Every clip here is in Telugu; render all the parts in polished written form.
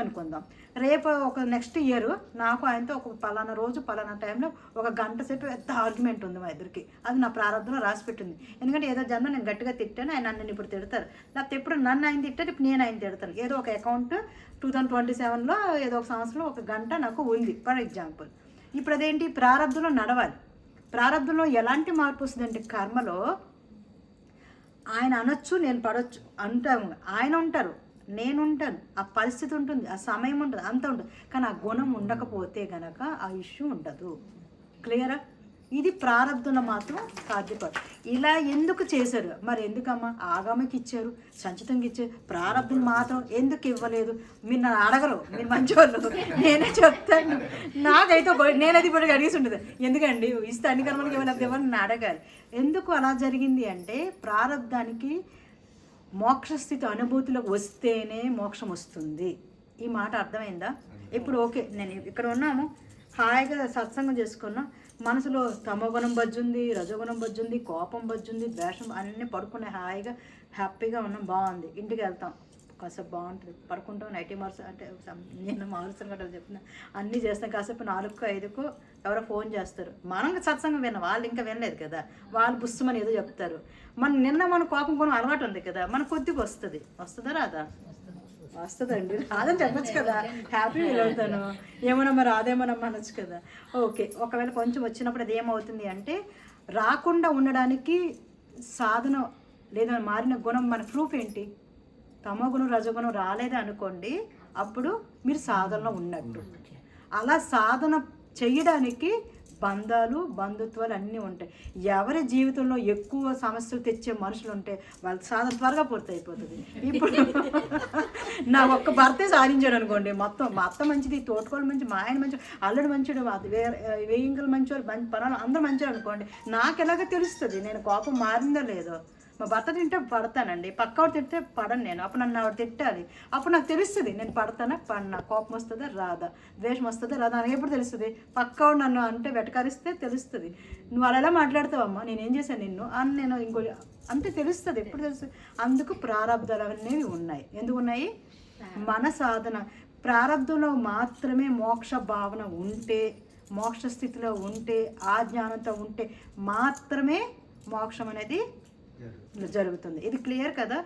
ఉందనుకుందాం. రేపు ఒక నెక్స్ట్ ఇయర్ నాకు ఆయనతో ఒక పలానా రోజు పలానా టైంలో ఒక గంట సేపు పెద్ద ఆర్గ్యుమెంట్ ఉంది మా ఇద్దరికి. అది నా ప్రారంభంలో రాసి పెట్టింది. ఎందుకంటే ఏదో జన్మ నేను గట్టిగా తిట్టాను, ఆయన నన్ను ఇప్పుడు తిడతారు. లేకపోతే ఎప్పుడు నన్ను ఆయన తిట్టారు, ఇప్పుడు నేను ఆయన తిడతాను. ఏదో ఒక అకౌంట్ 2027లో ఏదో ఒక సంవత్సరంలో ఒక గంట నాకు ఉంది ఫర్ ఎగ్జాంపుల్. ఇప్పుడు అదేంటి, ప్రారంభంలో నడవాలి. ప్రారంభంలో ఎలాంటి మార్పు వస్తుందంటే కర్మలో ఆయన అనొచ్చు, నేను పడవచ్చు అంటాము. ఆయన ఉంటారు, నేను ఉంటాను, ఆ పరిస్థితి ఉంటుంది, ఆ సమయం ఉంటుంది, అంత ఉంటుంది. కానీ ఆ గుణం ఉండకపోతే గనక ఆ ఇష్యూ ఉండదు. క్లియరా? ఇది ప్రారంధంలో మాత్రం సాధ్యపడు. ఇలా ఎందుకు చేశారు మరి? ఎందుకమ్మా ఆగామకి ఇచ్చారు, సంచితంగా ఇచ్చారు, ప్రారంధం మాత్రం ఎందుకు ఇవ్వలేదు? మీరు నన్ను అడగరు, మీరు మంచివాళ్ళు, నేనే చెప్తాను. నాకైతే నేనది ఇప్పుడు అడిగేసి ఉంటుంది. ఎందుకండి ఇస్తే అన్ని కర్మలకి ఇవ్వలేదు ఎవరిని అడగాలి. ఎందుకు అలా జరిగింది అంటే ప్రారంధానికి మోక్షస్థితి అనుభూతిలోకి వస్తేనే మోక్షం వస్తుంది. ఈ మాట అర్థమైందా? ఇప్పుడు ఓకే, నేను ఇక్కడ ఉన్నాము, హాయిగా సత్సంగం చేసుకున్నాం, మనసులో తమోగుణం బజ్జుంది, రజోగుణం బజ్జుంది, కోపం బజ్జుంది, ద్వేషం అన్నీ పడుకునే హాయిగా హ్యాపీగా ఉన్నాం, బాగుంది. ఇంటికి వెళ్తాం, కాసేపు బాగుంటుంది, పడుకుంటాం, నైటీ మార్క్స్ అంటే నేను మారుస్తాను కదా చెప్తున్నా, అన్నీ చేస్తాం. కాసేపు 4కో 5కో ఎవరో ఫోన్ చేస్తారు, మనం సత్సంగం విన్నాం, వాళ్ళు ఇంకా వినలేదు కదా, వాళ్ళు పుస్తమని ఏదో చెప్తారు. మన కోపం కొనం అలవాటు ఉంది కదా, మన కొద్దిగా వస్తుందా రాదా? వస్తుందండి, రాదని చెప్పచ్చు కదా, హ్యాపీ ఫీల్ అవుతాను. ఏమోనమ్మా రాదేమోనమ్మా అనొచ్చు కదా. ఓకే, ఒకవేళ కొంచెం వచ్చినప్పుడు అది ఏమవుతుంది అంటే రాకుండా ఉండడానికి సాధన లేదా మారిన గుణం మన ప్రూఫ్ ఏంటి? తమో గుణం రజగుణం రాలేదా అనుకోండి, అప్పుడు మీరు సాధనలో ఉన్నట్టు. అలా సాధన చేయడానికి బంధాలు బంధుత్వాలు అన్నీ ఉంటాయి. ఎవరి జీవితంలో ఎక్కువ సమస్యలు తెచ్చే మనుషులు ఉంటే వాళ్ళ సాధన త్వరగా పూర్తి అయిపోతుంది. ఇప్పుడు నా ఒక్క భర్తే సాధించాడు అనుకోండి, మొత్తం మా అత్త మంచిది, తోటకోళ్ళు మంచి, మా ఆయన మంచి, అల్లుడు మంచిడు, వేయింకలు మంచివారు, పనులు అందరూ మంచివారు అనుకోండి, నాకు ఎలాగో తెలుస్తుంది నేను కోపం మారిందో లేదో. మా భర్త తింటే పడతానండి, పక్కవాడు తింటే పడను నేను, అప్పుడు నన్ను ఆవిడ తిట్టాలి, అప్పుడు నాకు తెలుస్తుంది నేను పడతానా పడినా, కోపం వస్తుందా రాదా, ద్వేషం వస్తుందా రాదా నాకు ఎప్పుడు తెలుస్తుంది? పక్కవాడు నన్ను అంటే వెటకారిస్తే తెలుస్తుంది. నువ్వు అలా ఎలా మాట్లాడతావమ్మా, నేనేం చేశాను నిన్ను అని నేను ఇంకో అంతే తెలుస్తుంది, ఎప్పుడు తెలుస్తుంది? అందుకు ప్రారంధాలు అనేవి ఉన్నాయి. ఎందుకు ఉన్నాయి? మన సాధన ప్రారంధంలో మాత్రమే మోక్ష భావన ఉంటే, మోక్ష స్థితిలో ఉంటే, ఆ జ్ఞానంతో ఉంటే మాత్రమే మోక్షం అనేది జరుగుతుంది. ఇది క్లియర్ కదా?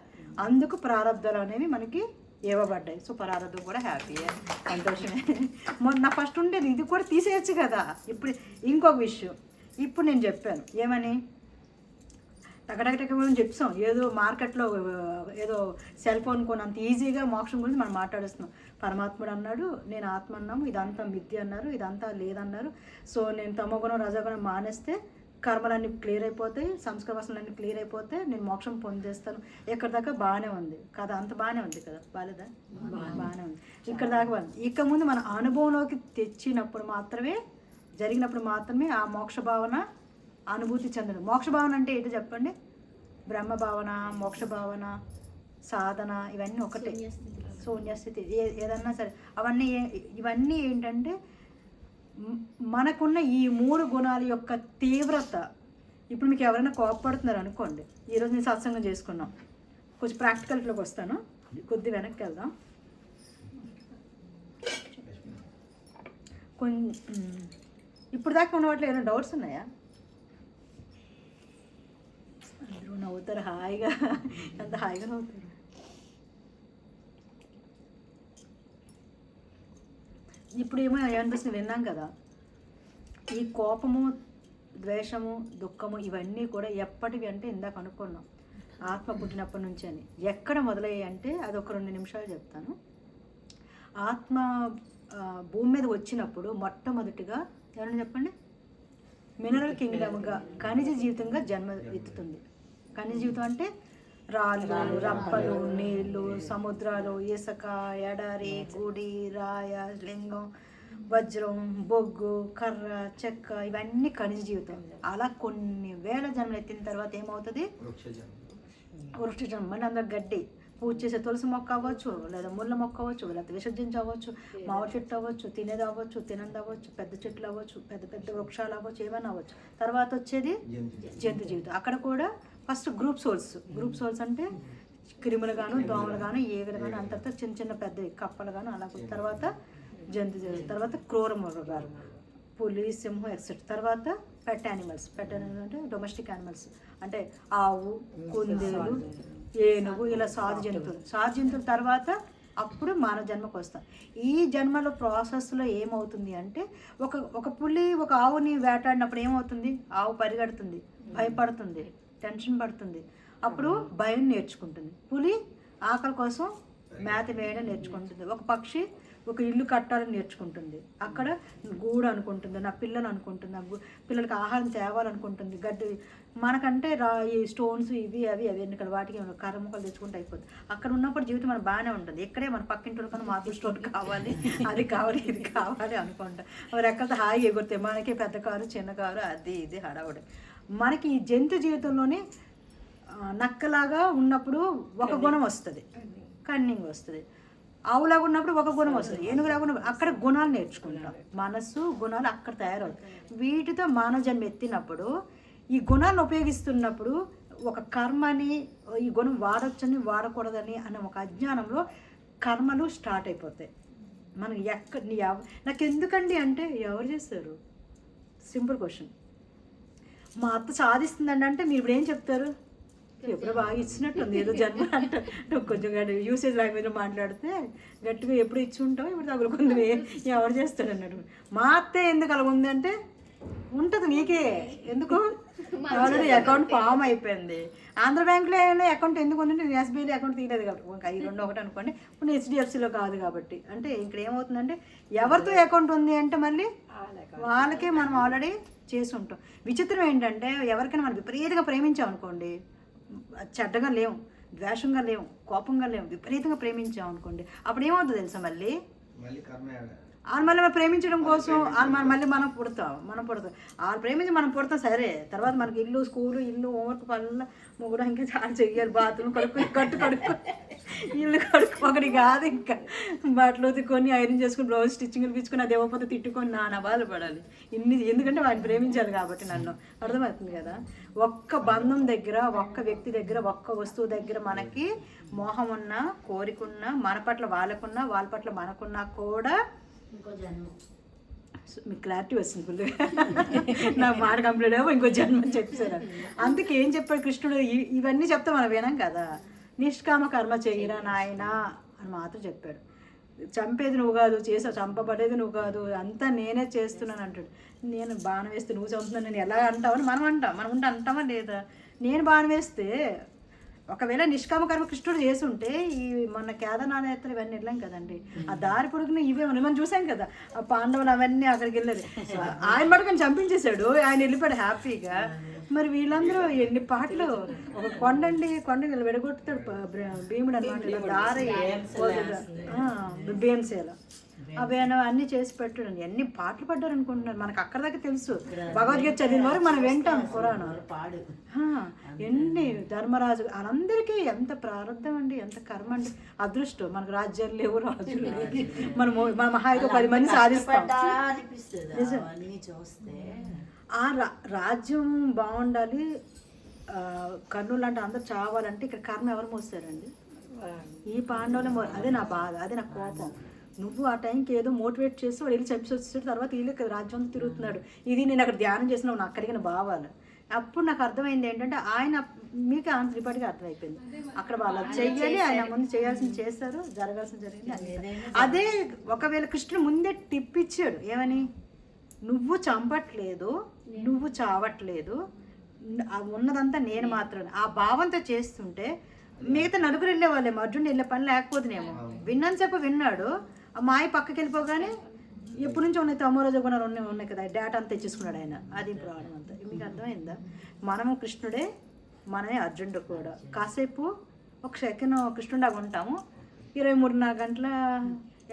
అందుకు ప్రారంధాలు అనేవి మనకి ఇవ్వబడ్డాయి. సో ప్రారంధం కూడా హ్యాపీయే, సంతోషమే. మొన్న ఫస్ట్ ఉండేది, ఇది కూడా తీసేయచ్చు కదా. ఇప్పుడు ఇంకొక విషయం, ఇప్పుడు నేను చెప్పాను ఏమని, టకటకటక చెప్తాం, ఏదో మార్కెట్లో ఏదో సెల్ ఫోన్ కొనంత ఈజీగా మోక్షం గురించి మనం మాట్లాడుస్తున్నాం. పరమాత్ముడు అన్నాడు, నేను ఆత్మ అన్నాము, ఇదంతా మిథ్య అన్నారు, ఇదంతా లేదన్నారు. సో నేను తమోగుణం రజోగుణం మానేస్తే కర్మలన్నీ క్లియర్ అయిపోతాయి, సంస్కార వాసనలన్నీ క్లియర్ అయిపోతే నేను మోక్షం పొందేస్తాను. ఎక్కడి దాకా బాగానే ఉంది కదా, అంత బాగానే ఉంది కదా, బాగాలేదా? బాగానే ఉంది. ఇక్కడ దాకా బాగుంది. ఇక ముందు మన అనుభవంలోకి తెచ్చినప్పుడు మాత్రమే, జరిగినప్పుడు మాత్రమే ఆ మోక్ష భావన అనుభూతి చెందడం. మోక్ష భావన అంటే ఏంటో చెప్పండి? బ్రహ్మ భావన, మోక్ష భావన, సాధన ఇవన్నీ ఒకటే. శూన్యస్థితి ఏదన్నా సరే ఇవన్నీ ఏంటంటే మనకున్న ఈ 3 గుణాల యొక్క తీవ్రత. ఇప్పుడు మీకు ఎవరైనా కోపపడుతున్నారు అనుకోండి, ఈరోజు నేను సత్సంగం చేసుకున్నాం, కొంచెం ప్రాక్టికల్లోకి వస్తాను, కొద్ది వెనక్కి వెళ్దాం. ఇప్పుడు దాకా ఉన్న వాటిలో ఏమైనా డౌట్స్ ఉన్నాయా? అందరూ నవ్వుతారు హాయిగా, ఎంత హాయిగా నవ్వుతారు. ఇప్పుడు ఏమనిపిస్తుంది, విన్నాం కదా, ఈ కోపము, ద్వేషము, దుఃఖము ఇవన్నీ కూడా ఎప్పటివి అంటే ఇందాక అనుకున్నాం ఆత్మ పుట్టినప్పటి నుంచి అని. ఎక్కడ మొదలయ్యాయి అంటే అది ఒక 2 నిమిషాలు చెప్తాను. ఆత్మ భూమి మీద వచ్చినప్పుడు మొట్టమొదటిగా ఎవరైనా చెప్పండి, మినరల్ కింగ్డమ్గా ఖనిజ జీవితంగా జన్మ ఎత్తుతుంది. ఖనిజ జీవితం అంటే రాళ్ళు, రప్పలు, నీళ్లు, సముద్రాలు, ఇసుక, ఎడారి, గుడి, రాయ, లింగం, వజ్రం, బొగ్గు, కర్ర, చెక్క ఇవన్నీ ఖనిజ జీవితం. అలా కొన్ని వేల జన్మలు ఎత్తిన తర్వాత ఏమవుతుంది? వృక్ష జన్మ. మన అందరు గడ్డి పూజ చేసే తులసి మొక్క అవ్వచ్చు, లేదా ముళ్ళ మొక్క అవ్వచ్చు, లేదా విసర్జించవచ్చు, మామిడి చెట్టు అవ్వచ్చు, తినేది అవ్వచ్చు, తినంది అవ్వచ్చు, పెద్ద చెట్లు అవ్వచ్చు, పెద్ద పెద్ద వృక్షాలు అవ్వచ్చు, ఏమైనా అవ్వచ్చు. తర్వాత వచ్చేది జంతు జీవితం. అక్కడ కూడా ఫస్ట్ గ్రూప్ సోల్స్ అంటే క్రిములు గాను, దోమలు గాను, ఈగలు గాను, అంత చిన్న చిన్న పెద్దవి కప్పలు గాను అలా. తర్వాత జంతు, తర్వాత క్రూర మృగాలు, పులి, సింహం ఎక్సెట్రా. తర్వాత పెట్ యానిమల్స్ అంటే డొమెస్టిక్ యానిమల్స్ అంటే ఆవు, కుందేలు, ఏనుగు, ఇలా సాధు జంతువులు. తర్వాత అప్పుడు మానవ జన్మకు వస్తాం. ఈ జన్మలో ప్రాసెస్లో ఏమవుతుంది అంటే ఒక పులి ఒక ఆవుని వేటాడినప్పుడు ఏమవుతుంది? ఆవు పరిగెడుతుంది, భయపడుతుంది, టెన్షన్ పడుతుంది. అప్పుడు భయం నేర్చుకుంటుంది. పులి ఆకలి కోసం మేత వేయడం నేర్చుకుంటుంది. ఒక పక్షి ఒక ఇల్లు కట్టాలని నేర్చుకుంటుంది. అక్కడ గూడు అనుకుంటుంది, నా పిల్లలు అనుకుంటుంది, నా పిల్లలకి ఆహారం తేవాలనుకుంటుంది. గడ్డి మనకంటే ఈ స్టోన్స్ ఇవి అవి ఇక్కడ వాటికి కర్ర ముక్కలు తెచ్చుకుంటే అయిపోతుంది. అక్కడ ఉన్నప్పుడు జీవితం మనకు బాగానే ఉంటుంది. ఇక్కడే మన పక్కింటి కన్నా మాకు స్టోన్ కావాలి, అది కావాలి, ఇది కావాలి అనుకుంటాం. రెక్కలతో హాయిగా ఎగురుతాయి. మనకి పెద్ద కారు, చిన్న కారు, అది ఇది హడావుడి. మనకి ఈ జంతు జీవితంలోనే నక్కలాగా ఉన్నప్పుడు ఒక గుణం వస్తుంది, కన్నింగ్ వస్తుంది. ఆవులాగా ఉన్నప్పుడు ఒక గుణం వస్తుంది, ఏనుగులాగా ఉన్నప్పుడు అక్కడ గుణాలు నేర్చుకుంటాం. మనసు గుణాలు అక్కడ తయారవుతాయి. వీటితో మానవ జన్మ ఎత్తినప్పుడు ఈ గుణాలను ఉపయోగిస్తున్నప్పుడు ఒక కర్మని, ఈ గుణం వాడొచ్చని వాడకూడదని అన్న ఒక అజ్ఞానంలో కర్మలు స్టార్ట్ అయిపోతాయి. మనకి నాకు ఎందుకండి అంటే ఎవరు చేస్తారు? Simple question. మా అత్త సాధిస్తుందండి అంటే మీరు ఇప్పుడు ఏం చెప్తారు? ఎప్పుడో బాగా ఇచ్చినట్టుంది, ఏదో జన్మ అంటే కొంచెం యూసేజ్ లాంగ్వేజ్లో మాట్లాడితే గట్టిగా ఎప్పుడు ఇచ్చి ఉంటావు, ఇప్పుడు తగులుకుంది, ఎవరు చేస్తాడు అన్నాడు. మా అత్తే ఎందుకు అలా ఉంది అంటే ఉంటుంది నీకే. ఎందుకు? ఆల్రెడీ అకౌంట్ ఫామ్ అయిపోయింది. ఆంధ్ర బ్యాంకులో అకౌంట్ ఎందుకు ఉందంటే నేను ఎస్బీఐలో అకౌంట్ తీయలేదు కాబట్టి, ఇంకా ఈ రెండు ఒకటి అనుకోండి. ఇప్పుడు హెచ్డిఎఫ్సిలో కాదు కాబట్టి. అంటే ఇక్కడ ఏమవుతుందంటే ఎవరితో అకౌంట్ ఉంది అంటే మళ్ళీ వాళ్ళకే మనం ఆల్రెడీ చేసి ఉంటాం. విచిత్రం ఏంటంటే ఎవరికైనా మనం విపరీతంగా ప్రేమించామనుకోండి, చెడ్డగా లేవు, ద్వేషంగా లేవు, కోపంగా లేవు, విపరీతంగా ప్రేమించాం అనుకోండి, అప్పుడు ఏమవుతుంది తెలుసా? మళ్ళీ మళ్ళీ మనం ప్రేమించడం కోసం మళ్ళీ మనం పుడతాం. వాళ్ళు ప్రేమించి మనం పుడతాం సరే. తర్వాత మనకి ఇల్లు, స్కూలు, ఇల్లు, హోంవర్క్, పనులు కూడా ఇంకా చాలా చెయ్యాలి. బాత్రూమ్ కడుక్కు ఇల్లు ఒకటి కాదు, ఇంకా బట్టలు ఉతుక్కొని ఐరన్ చేసుకుని బ్లౌజ్ స్టిచ్చింగ్లు పిచ్చుకొని అది ఇవ్వకపోతే తిట్టుకొని నానా బాధపడాలి. ఎందుకంటే వాడిని ప్రేమించాలి కాబట్టి. నన్ను అర్థమవుతుంది కదా? ఒక్క బంధం దగ్గర, ఒక్క వ్యక్తి దగ్గర, ఒక్క వస్తువు దగ్గర మనకి మోహం ఉన్నా, కోరిక ఉన్నా, మన పట్ల వాళ్ళకున్నా, వాళ్ళ పట్ల మనకున్నా కూడా ఇంకో జన్మ. మీకు క్లారిటీ వస్తుంది ఫుల్గా. నాకు మాట కంప్లీట్ అయ్యో ఇంకో జన్మ అని చెప్పేశారు. అందుకే ఏం చెప్పాడు కృష్ణుడు? ఇవన్నీ చెప్తే మనం వినాం కదా. నిష్కామ కర్మ చెయ్యరా నాయనా అని మాత్రం చెప్పాడు. చంపేది నువ్వు కాదు, చంపబడేది నువ్వు కాదు, అంతా నేనే చేస్తున్నాను అంటాడు. నేను బాణం వేస్తే నువ్వు చంపుతున్నాను నేను ఎలా అంటావని మనం అంటామా లేదా? నేను బాణం వేస్తే ఒకవేళ నిష్కామ కర్మ కృష్ణుడు చేసి ఉంటే ఈ మొన్న కేదారనాథయాత్ర ఇవన్నీ వెళ్ళాం కదండి, ఆ దారి పొడుగున ఇవే ఉన్నాయి. మనం చూసాం కదా, ఆ పాండవులు అవన్నీ అక్కడికి వెళ్ళేది. ఆయన పట్టుకొని చంపించేశాడు, ఆయన వెళ్ళిపోయాడు హ్యాపీగా. మరి వీళ్ళందరూ ఎన్ని పాటలు, ఒక కొండండి వీళ్ళు విడగొట్టుతాడు భీముడు అనమాట, దారి భీమసేల అవి అన్నీ చేసి పెట్టాడు. ఎన్ని పాటలు పడ్డారు అనుకుంటున్నారు. మనకు అక్కడ దాకా తెలుసు, భగవద్గీత చదివిన వరకు మనం వింటాం పురాణం. ఎన్ని ధర్మరాజు అందరికీ ఎంత ప్రారంభం అండి, ఎంత కర్మ అండి. అదృష్టం మనకు రాజ్యాలు లేవు, రాజులు లేవు, మన మహాయిగా 10 మంది సాధిస్తాం. ఆ రాజ్యం బాగుండాలి, కర్నూలు అంటే అందరు చావాలంటే ఇక్కడ కర్మ ఎవరు మోస్తారండి? ఈ పాండవులే అదే నా బాధ, అదే నా కోపం. నువ్వు ఆ టైంకి ఏదో మోటివేట్ చేసి వాడు వెళ్ళి చంపి వచ్చాడు, తర్వాత వీళ్ళు రాజ్యం తిరుగుతున్నాడు. ఇది నేను అక్కడ ధ్యానం చేసిన నాకు అడిగిన భావాలు. అప్పుడు నాకు అర్థమైంది ఏంటంటే ఆయన మీకు ఆన్సర్ ఇప్పటికీ అర్థమైపోయింది. అక్కడ వాళ్ళు చెయ్యాలి, ఆయన ముందు చేయాల్సింది చేస్తారు, జరగాల్సింది జరిగింది. అదే ఒకవేళ కృష్ణుడు ముందే టిప్ ఇచ్చాడు, ఏమని? నువ్వు చంపట్లేదు, నువ్వు చావట్లేదు, ఉన్నదంతా నేను మాత్రమే, ఆ భావంతో చేస్తుంటే మిగతా నలుగురు వెళ్ళే వాళ్ళేమో, అర్జునుడు వెళ్ళే పని లేకపోతేనేమో. విన్నాను విన్నాడు, ఆ మాయ పక్కకి వెళ్ళిపోగానే ఎప్పటి నుంచో ఉన్నాయి, తమోరజ గుణాలు ఉన్నాయి కదా, డేటా అంతా తెచ్చేసుకున్నాడు ఆయన. అది ప్రాబ్లం అంతా. మీకు అర్థమైందా? మనము కృష్ణుడే, మనమే అర్జునుడు కూడా. కాసేపు ఒక సెకండ్ కృష్ణుడాగా ఉంటాము, 23 గంటల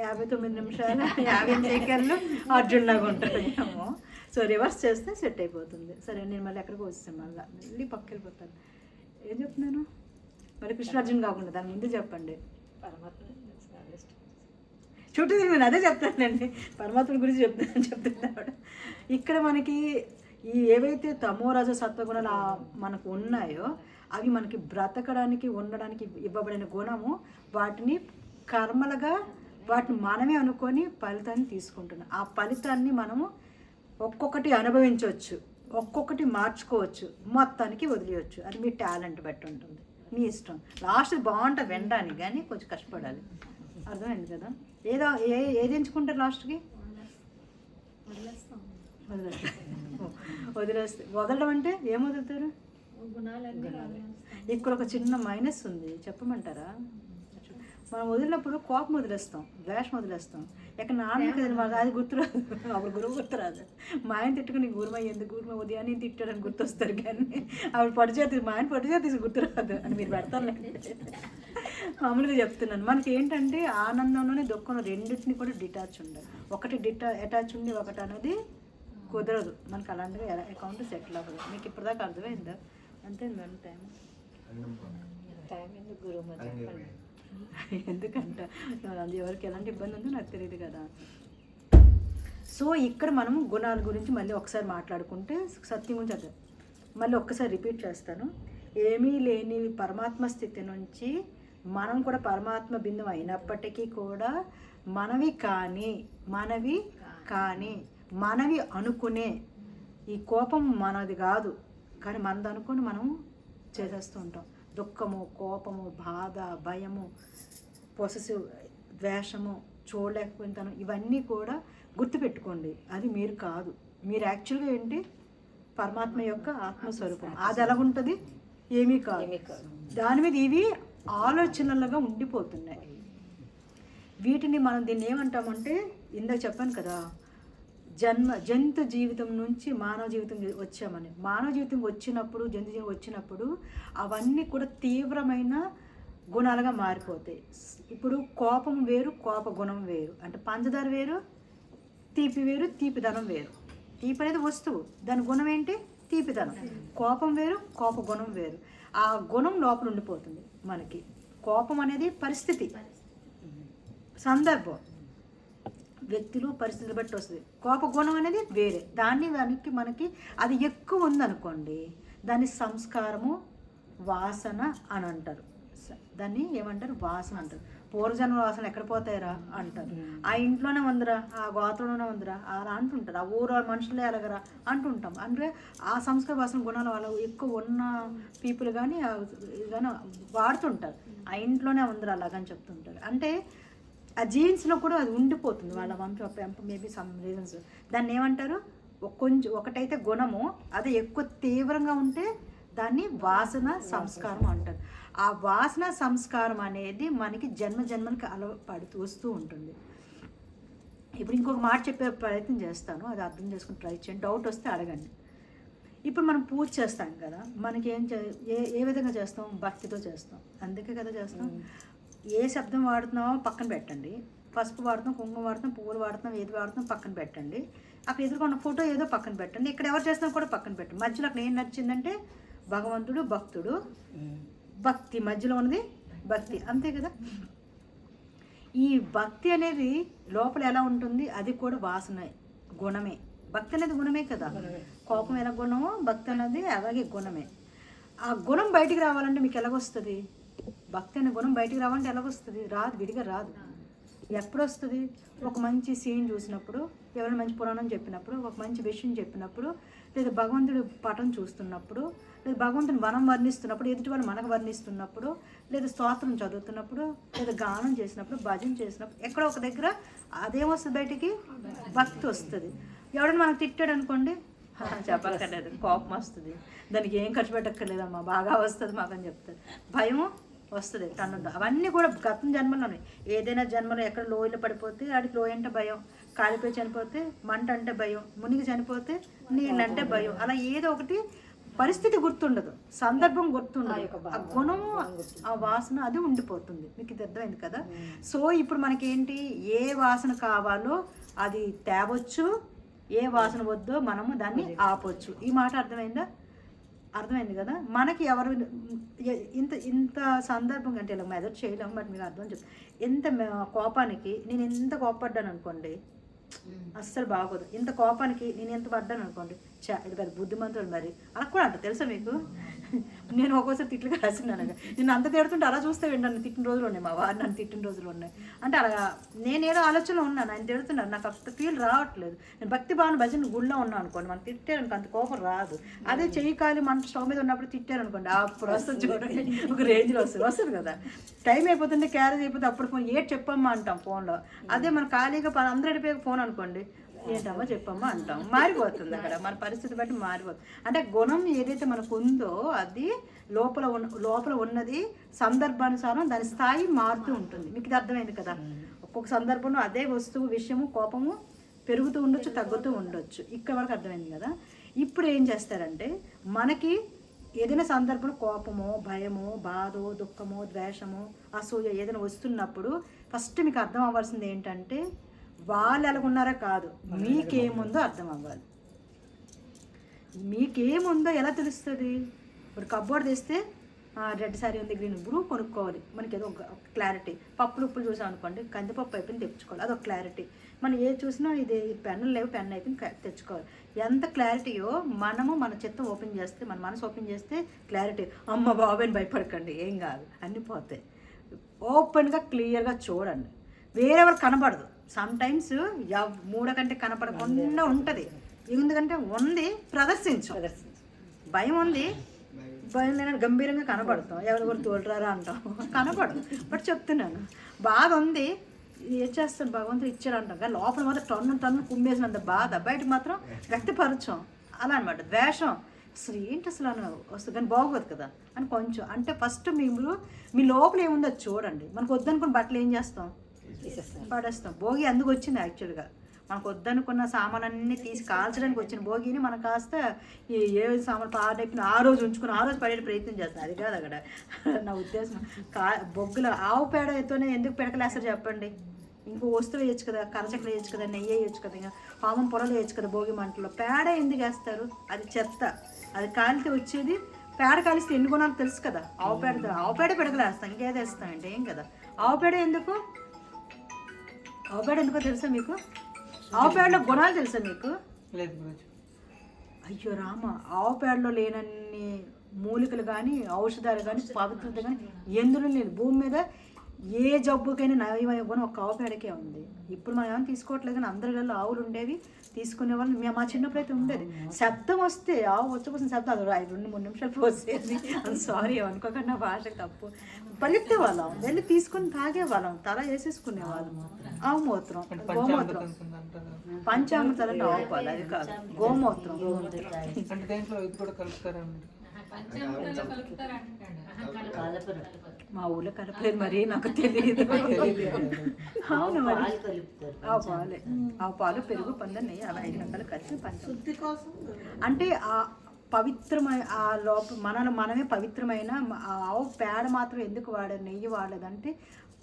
59 నిమిషాల 50 సెకండ్లు అర్జునుడాగా ఉంటాము. సో రివర్స్ చేస్తే సెట్ అయిపోతుంది. సరే నేను మళ్ళీ ఎక్కడికి వస్తాను, మళ్ళీ పక్కకి వెళ్ళిపోతాను. ఏం చెప్తున్నాను మరి? కృష్ణార్జున్ కాకుండా దాని ముందు చెప్పండి. చుట్టూ నేను అదే చెప్తానండి, పరమాత్మ గురించి చెప్తున్నాడు. ఇక్కడ మనకి ఈ ఏవైతే తమోరజ సత్వగుణాలు మనకు ఉన్నాయో అవి మనకి బ్రతకడానికి ఉండడానికి ఇవ్వబడిన గుణము. వాటిని కర్మలుగా వాటిని మనమే అనుకొని ఫలితాన్ని తీసుకుంటున్నాం. ఆ ఫలితాన్ని మనము ఒక్కొక్కటి అనుభవించవచ్చు, ఒక్కొక్కటి మార్చుకోవచ్చు, మొత్తానికి వదిలేయచ్చు. అది మీ టాలెంట్ బట్టి ఉంటుంది, మీ ఇష్టం. లాస్ట్ బాగుంటుంది వినడానికి, కానీ కొంచెం కష్టపడాలి. అర్థమైంది కదా? ఏది ఎంచుకుంటారు లాస్ట్కి? వదిలేస్తే వదలడం అంటే ఏం వదులుతారు? ఇక్కడ ఒక చిన్న మైనస్ ఉంది, చెప్పమంటారా? మనం వదిలినప్పుడు కోపం వదిలేస్తాం, ద్వేషం వదిలేస్తాం. ఎక్కడ నాన్న కదా మాకు అది గుర్తురాదు, అప్పుడు గురువు గుర్తురాదు. మా ఆయన తిట్టుకుని గురుమ ఎందుకు గురుమ ఉదయాన్ని తిట్టాడని గుర్తొస్తారు, కానీ ఆవిడ పడిచేతి మా ఆయన పడిచేతి గుర్తురాదు అని మీరు పెడతారు. మామూలుగా చెప్తున్నాను. మనకి ఏంటంటే ఆనందంలోనే దుఃఖం రెండింటిని కూడా డిటాచ్ ఉండాలి. ఒకటి అటాచ్ ఉండి ఒకటి అనేది కుదరదు మనకి. అలాంటిగా ఎలా అకౌంట్ సెటిల్ అవ్వదు. మీకు ఇప్పటిదాకా అర్థమైందా? అంతే మేడం. టైం ఎందుకు గురువు చెప్పండి. ఎందుకంట ఎవరికి ఎలాంటి ఇబ్బంది ఉందో నాకు తెలియదు కదా. సో ఇక్కడ మనము గుణాల గురించి మళ్ళీ ఒకసారి మాట్లాడుకుంటే, సత్యం గురించి అర్థం మళ్ళీ ఒక్కసారి రిపీట్ చేస్తాను. ఏమీ లేని పరమాత్మ స్థితి నుంచి మనం కూడా పరమాత్మ బిందువు అయినప్పటికీ కూడా మనవి మనవి అనుకునే ఈ కోపం మనది కాదు, కానీ మనది అనుకుని మనం చేసేస్తూ ఉంటాం. దుఃఖము, కోపము, బాధ, భయము, పొసెసివ్, ద్వేషము, చూడలేకపోయిన ఇవన్నీ కూడా గుర్తుపెట్టుకోండి. అది మీరు కాదు. మీరు యాక్చువల్గా ఏంటి? పరమాత్మ యొక్క ఆత్మస్వరూపం. అది ఎలాగుంటుంది? ఏమీ కాదు. దాని మీద ఇవి ఆలోచనలుగా ఉండిపోతున్నాయి. వీటిని మనం దీన్ని ఏమంటామంటే, ఇందాక చెప్పాను కదా, జంతు జీవితం నుంచి మానవ జీవితం వచ్చామని. మానవ జీవితం వచ్చినప్పుడు, జంతు జీవితం వచ్చినప్పుడు అవన్నీ కూడా తీవ్రమైన గుణాలుగా మారిపోతాయి. ఇప్పుడు కోపం వేరు, కోప గుణం వేరు. అంటే పంచదార వేరు, తీపి వేరు, తీపిదనం వేరు. తీపి అనేది వస్తువు, దాని గుణం ఏంటి? తీపిదనం. కోపం వేరు, కోప గుణం వేరు. ఆ గుణం లోపల ఉండిపోతుంది మనకి. కోపం అనేది పరిస్థితి, సందర్భం, వ్యక్తులు, పరిస్థితులు బట్టి వస్తుంది. కోప గుణం అనేది వేరే. దానికి మనకి అది ఎక్కువ ఉందనుకోండి, దాన్ని సంస్కారము, వాసన అని అంటారు. దాన్ని ఏమంటారు? వాసన అంటారు. పూర్వజన్మ వాసన ఎక్కడ పోతాయిరా అంటారు. ఆ ఇంట్లోనే ఉందిరా, ఆ గోత్రంలోనే ఉందిరా అలా అంటుంటారు. ఆ ఊరు మనుషులే ఎలాగరా అంటుంటాం. అంటే ఆ సంస్కార వాసన గుణాలు వాళ్ళు ఎక్కువ ఉన్న పీపుల్ కానీ వాడుతుంటారు. ఆ ఇంట్లోనే ఉందిరా అలాగని చెప్తుంటారు. అంటే ఆ జీన్స్లో కూడా అది ఉండిపోతుంది వాళ్ళ వంశం. Maybe some reasons. దాన్ని ఏమంటారు? ఒకటైతే గుణము, అది ఎక్కువ తీవ్రంగా ఉంటే దాన్ని వాసన సంస్కారం అంటారు. ఆ వాసన సంస్కారం అనేది మనకి జన్మలకి అలవాటు వస్తూ ఉంటుంది. ఇప్పుడు ఇంకొక మాట చెప్పే ప్రయత్నం చేస్తాను, అది అర్థం చేసుకుని ట్రై చేయండి. డౌట్ వస్తే అడగండి. ఇప్పుడు మనం పూజ చేస్తాం కదా, మనకి ఏ విధంగా చేస్తాం? భక్తితో చేస్తాం. అందుకే కదా చేస్తాం. ఏ శబ్దం వాడుతున్నామో పక్కన పెట్టండి. పసుపు వాడుతున్నాం, కుంకుమ వాడుతున్నాం, పువ్వులు వాడుతున్నాం, ఏది వాడుతున్నాం పక్కన పెట్టండి. అక్కడ ఎదుర్కొన్న ఫోటో ఏదో పక్కన పెట్టండి. ఇక్కడ ఎవరు చేస్తున్నాం కూడా పక్కన పెట్టండి. మధ్యలో అక్కడ ఏం నచ్చిందంటే భగవంతుడు, భక్తుడు, భక్తి, మధ్యలో ఉన్నది భక్తి. అంతే కదా. ఈ భక్తి అనేది లోపల ఎలా ఉంటుంది? అది కూడా వాసన గుణమే. భక్తి అనేది గుణమే కదా. కోపం ఎలా గుణమో భక్తి అనేది అలాగే గుణమే. ఆ గుణం బయటికి రావాలంటే మీకు ఎలాగొస్తుంది? భక్తి అనే గుణం బయటికి రావాలంటే ఎలాగొస్తుంది? రాదు, విడిగా రాదు. ఎప్పుడు వస్తుంది? ఒక మంచి సీన్ చూసినప్పుడు, ఎవరైనా మంచి పురాణం చెప్పినప్పుడు, ఒక మంచి విషయం చెప్పినప్పుడు, లేదా భగవంతుడి పటం చూస్తున్నప్పుడు, లేదా భగవంతుని మనం వర్ణిస్తున్నప్పుడు, ఎదుటి వాళ్ళు మనకు వర్ణిస్తున్నప్పుడు, లేదా స్తోత్రం చదువుతున్నప్పుడు, లేదా గానం చేసినప్పుడు, భజన చేసినప్పుడు, ఎక్కడో ఒక దగ్గర అదేమొస్తుంది బయటికి? భక్తి వస్తుంది. ఎవడైనా మనకు తిట్టాడు అనుకోండి, చెప్పక్కర్లేదు, కోపం వస్తుంది. దానికి ఏం ఖర్చు పెట్టక్కర్లేదమ్మా, బాగా వస్తుంది మాకని చెప్తారు. భయము వస్తుంది, టన్ను. అవన్నీ కూడా గతం జన్మలోనే. ఏదైనా జన్మలో ఎక్కడ లోయలో పడిపోతే ఆడికి లోయ అంటే భయం, కాలిపోయి చనిపోతే మంట అంటే భయం, మునిగి చనిపోతే నీళ్ళంటే భయం. అలా ఏదో ఒకటి పరిస్థితి గుర్తుండదు, సందర్భం గుర్తుండదు. ఆ గుణము, ఆ వాసన అది ఉండిపోతుంది. మీకు ఇది అర్థమైంది కదా. సో ఇప్పుడు మనకేంటి? ఏ వాసన కావాలో అది తేవచ్చు, ఏ వాసన వద్దో మనము దాన్ని ఆపొచ్చు. ఈ మాట అర్థమైందా? అర్థమైంది కదా. మనకి ఎవరు ఇంత సందర్భం అంటే ఇలా మెదడు చేయలేము, బట్ మీకు అర్థం చెప్తాను. ఎంత కోపానికి నేను ఎంత కోపడ్డాను అనుకోండి, అస్సలు బాగోదు. ఇంత కోపానికి నేను ఎంత పడ్డాను అనుకోండి, ఇది పెద్ద బుద్ధిమంతుడు మరి అలా కూడా అంట. తెలుసా మీకు? నేను ఒక్కోసారి తిట్లుగా రాసినాను. నేను అంత తిడుతుంటే అలా చూస్తే నన్ను తిట్టిన రోజులు ఉన్నాయి, మా వారు నన్ను తిట్టిన రోజులు ఉన్నాయి. అంటే అలా నేనేదో ఆలోచనలో ఉన్నాను, ఆయన తిడుతున్నాను, నాకు అంత ఫీల్ రావట్లేదు. నేను భక్తి భావన భజన గుళ్ళో ఉన్నాను అనుకోండి, మనం తిట్టారనుకో అంత కోపం రాదు. అదే చెయ్యి కాలి మన స్టవ్ మీద ఉన్నప్పుడు తిట్టారనుకోండి, అప్పుడు వస్తుంది చూడండి, ఒక రేంజ్లో వస్తుంది కదా. టైం అయిపోతుంటే క్యారేజ్ అయిపోతే అప్పుడు ఫోన్ ఏటి చెప్పమ్మా అంటాం ఫోన్లో. అదే మన ఖాళీగా అందరూ అడిపోయి ఫోన్ అనుకోండి, ఏంటమ్మా చెప్పమ్మా అంటాం. మారిపోతుంది అక్కడ మన పరిస్థితి బట్టి మారిపోతుంది. అంటే గుణం ఏదైతే మనకు ఉందో అది లోపల ఉన్నది సందర్భానుసారం దాని స్థాయి మారుతూ ఉంటుంది. మీకు ఇది అర్థమైంది కదా. ఒక్కొక్క సందర్భంలో అదే వస్తువు విషయము కోపము పెరుగుతూ ఉండొచ్చు, తగ్గుతూ ఉండొచ్చు. ఇక్కడ వరకు అర్థమైంది కదా. ఇప్పుడు ఏం చేస్తారంటే మనకి ఏదైనా సందర్భంలో కోపమో భయమో బాధో దుఃఖమో ద్వేషమో అసూయ ఏదైనా వస్తున్నప్పుడు ఫస్ట్ మీకు అర్థం అవ్వాల్సింది ఏంటంటే వాళ్ళు ఎలాగున్నారో కాదు, మీకేముందో అర్థం అవ్వాలి. మీకేముందో ఎలా తెలుస్తుంది? ఇప్పుడు కబ్బోర్డ్ తెస్తే రెడ్ శారీ ఉంది, గ్రీన్ బ్లూ కొనుక్కోవాలి, మనకి ఏదో ఒక క్లారిటీ. పప్పులు ఉప్పులు చూసాం అనుకోండి, కందిపప్పు అయిపోయింది తెచ్చుకోవాలి, అదొక క్లారిటీ. మనం ఏది చూసినా ఇది పెన్నులు లేవు, పెన్ను అయిపోయింది తెచ్చుకోవాలి. ఎంత క్లారిటీయో మనము మన చిత్తం ఓపెన్ చేస్తే, మన మనసు ఓపెన్ చేస్తే క్లారిటీ. అమ్మ బాబాయ్ని భయపడకండి, ఏం కాదు, అన్నీ పోతాయి. ఓపెన్గా క్లియర్గా చూడండి, వేరెవరు కనబడదు. సమ్ టైమ్స్ మూడ కంటే కనపడకుండా ఉంటుంది, ఎందుకంటే ఉంది ప్రదర్శించు. భయం ఉంది, భయం లేని గంభీరంగా కనపడతాం, ఎవరెవరు తోలురారా అంటాం, కనపడదు. బట్ చెప్తున్నాను, బాధ ఉంది, ఏం చేస్తాను భగవంతుడు ఇచ్చాడు అంటాం, కానీ లోపల మాత్రం టన్ను కుమ్మేసినంత బాధ బయటకు మాత్రం వ్యక్తపరచం. అలా అనమాట. ద్వేషం అసలు ఏంటి అసలు అని వస్తుంది, కానీ బాగోదు కదా అని కొంచెం. అంటే ఫస్ట్ మీరు మీ లోపల ఏముందో చూడండి. మనకు వద్దనుకున్న బట్టలు ఏం చేస్తాం, పడేస్తాం. భోగి అందుకు వచ్చింది యాక్చువల్గా. మనకు వద్దనుకున్న సామాన్లన్నీ తీసి కాల్చడానికి వచ్చిన భోగిని మనం కాస్త ఏ సామాన్ పాడైపోయిన ఆ రోజు ఉంచుకుని ఆ రోజు పడే ప్రయత్నం చేస్తాం. అది కాదు అక్కడ నా ఉద్దేశం. బొగ్గుల ఆవు పేడతోనే ఎందుకు పిడకలేస్తారు చెప్పండి? ఇంకో వస్తువు వేయచ్చు కదా, కరచక్కలు వేయచ్చు కదా, నెయ్యి వేయచ్చు కదా, ఇంకా పామం పొరలు వేయచ్చు కదా. భోగి మంటలో పేడ ఎందుకు వేస్తారు? అది చెత్త, అది కాలితే వచ్చేది. పేడ కాలిస్తే ఎన్ని గుణాలు తెలుసు కదా. ఆవు పేడ పిడకలు వేస్తాం, ఇంకేది వేస్తామంటే ఏం కదా. ఆవు పేడ ఎందుకో తెలుసా మీకు? ఆవు పేడలో గుణాలు తెలుసా మీకు? అయ్యో రామ, ఆవు పేడలో లేనన్ని మూలికలు కానీ ఔషధాలు కానీ పవిత్రత కానీ ఎందులో లేదు. భూమి మీద ఏ జబ్బుకైనా నయమయ్యే గుణం ఒక ఆవు పేడకే ఉంది. ఇప్పుడు మనం ఏమైనా తీసుకోవట్లేదు, కానీ అందరిలో ఆవులు ఉండేవి, తీసుకునే వాళ్ళు. మేము మా చిన్నప్పుడు అయితే ఉండేది. శబ్దం వస్తే ఆవు వచ్చేపోసిన శబ్దం అది 2-3 నిమిషాలు పోసేది. సారీ అనుకోకుండా నా భాషకు తప్పు. పలికే వాళ్ళం, వెళ్ళి తీసుకొని తాగేవాళ్ళం, తల వేసేసుకునే వాళ్ళం. ఆవు మూత్రం, గోమూత్రం, పంచామృతాలు అంటే ఆవు పాలు, అది కాదు గోమూత్రం. మా ఊళ్ళో కలపలేదు, మరి నాకు తెలియదు. అవును, మరి ఆ పాలు పెరుగు పందరు నెయ్యి అవి 5 రకాలు కలిసి పంచశుద్ధి కోసం. అంటే ఆ పవిత్రమైన ఆ మనమే పవిత్రమైన ఆవు పేడ మాత్రం ఎందుకు వాడారు, నెయ్యి వాడలేదంటే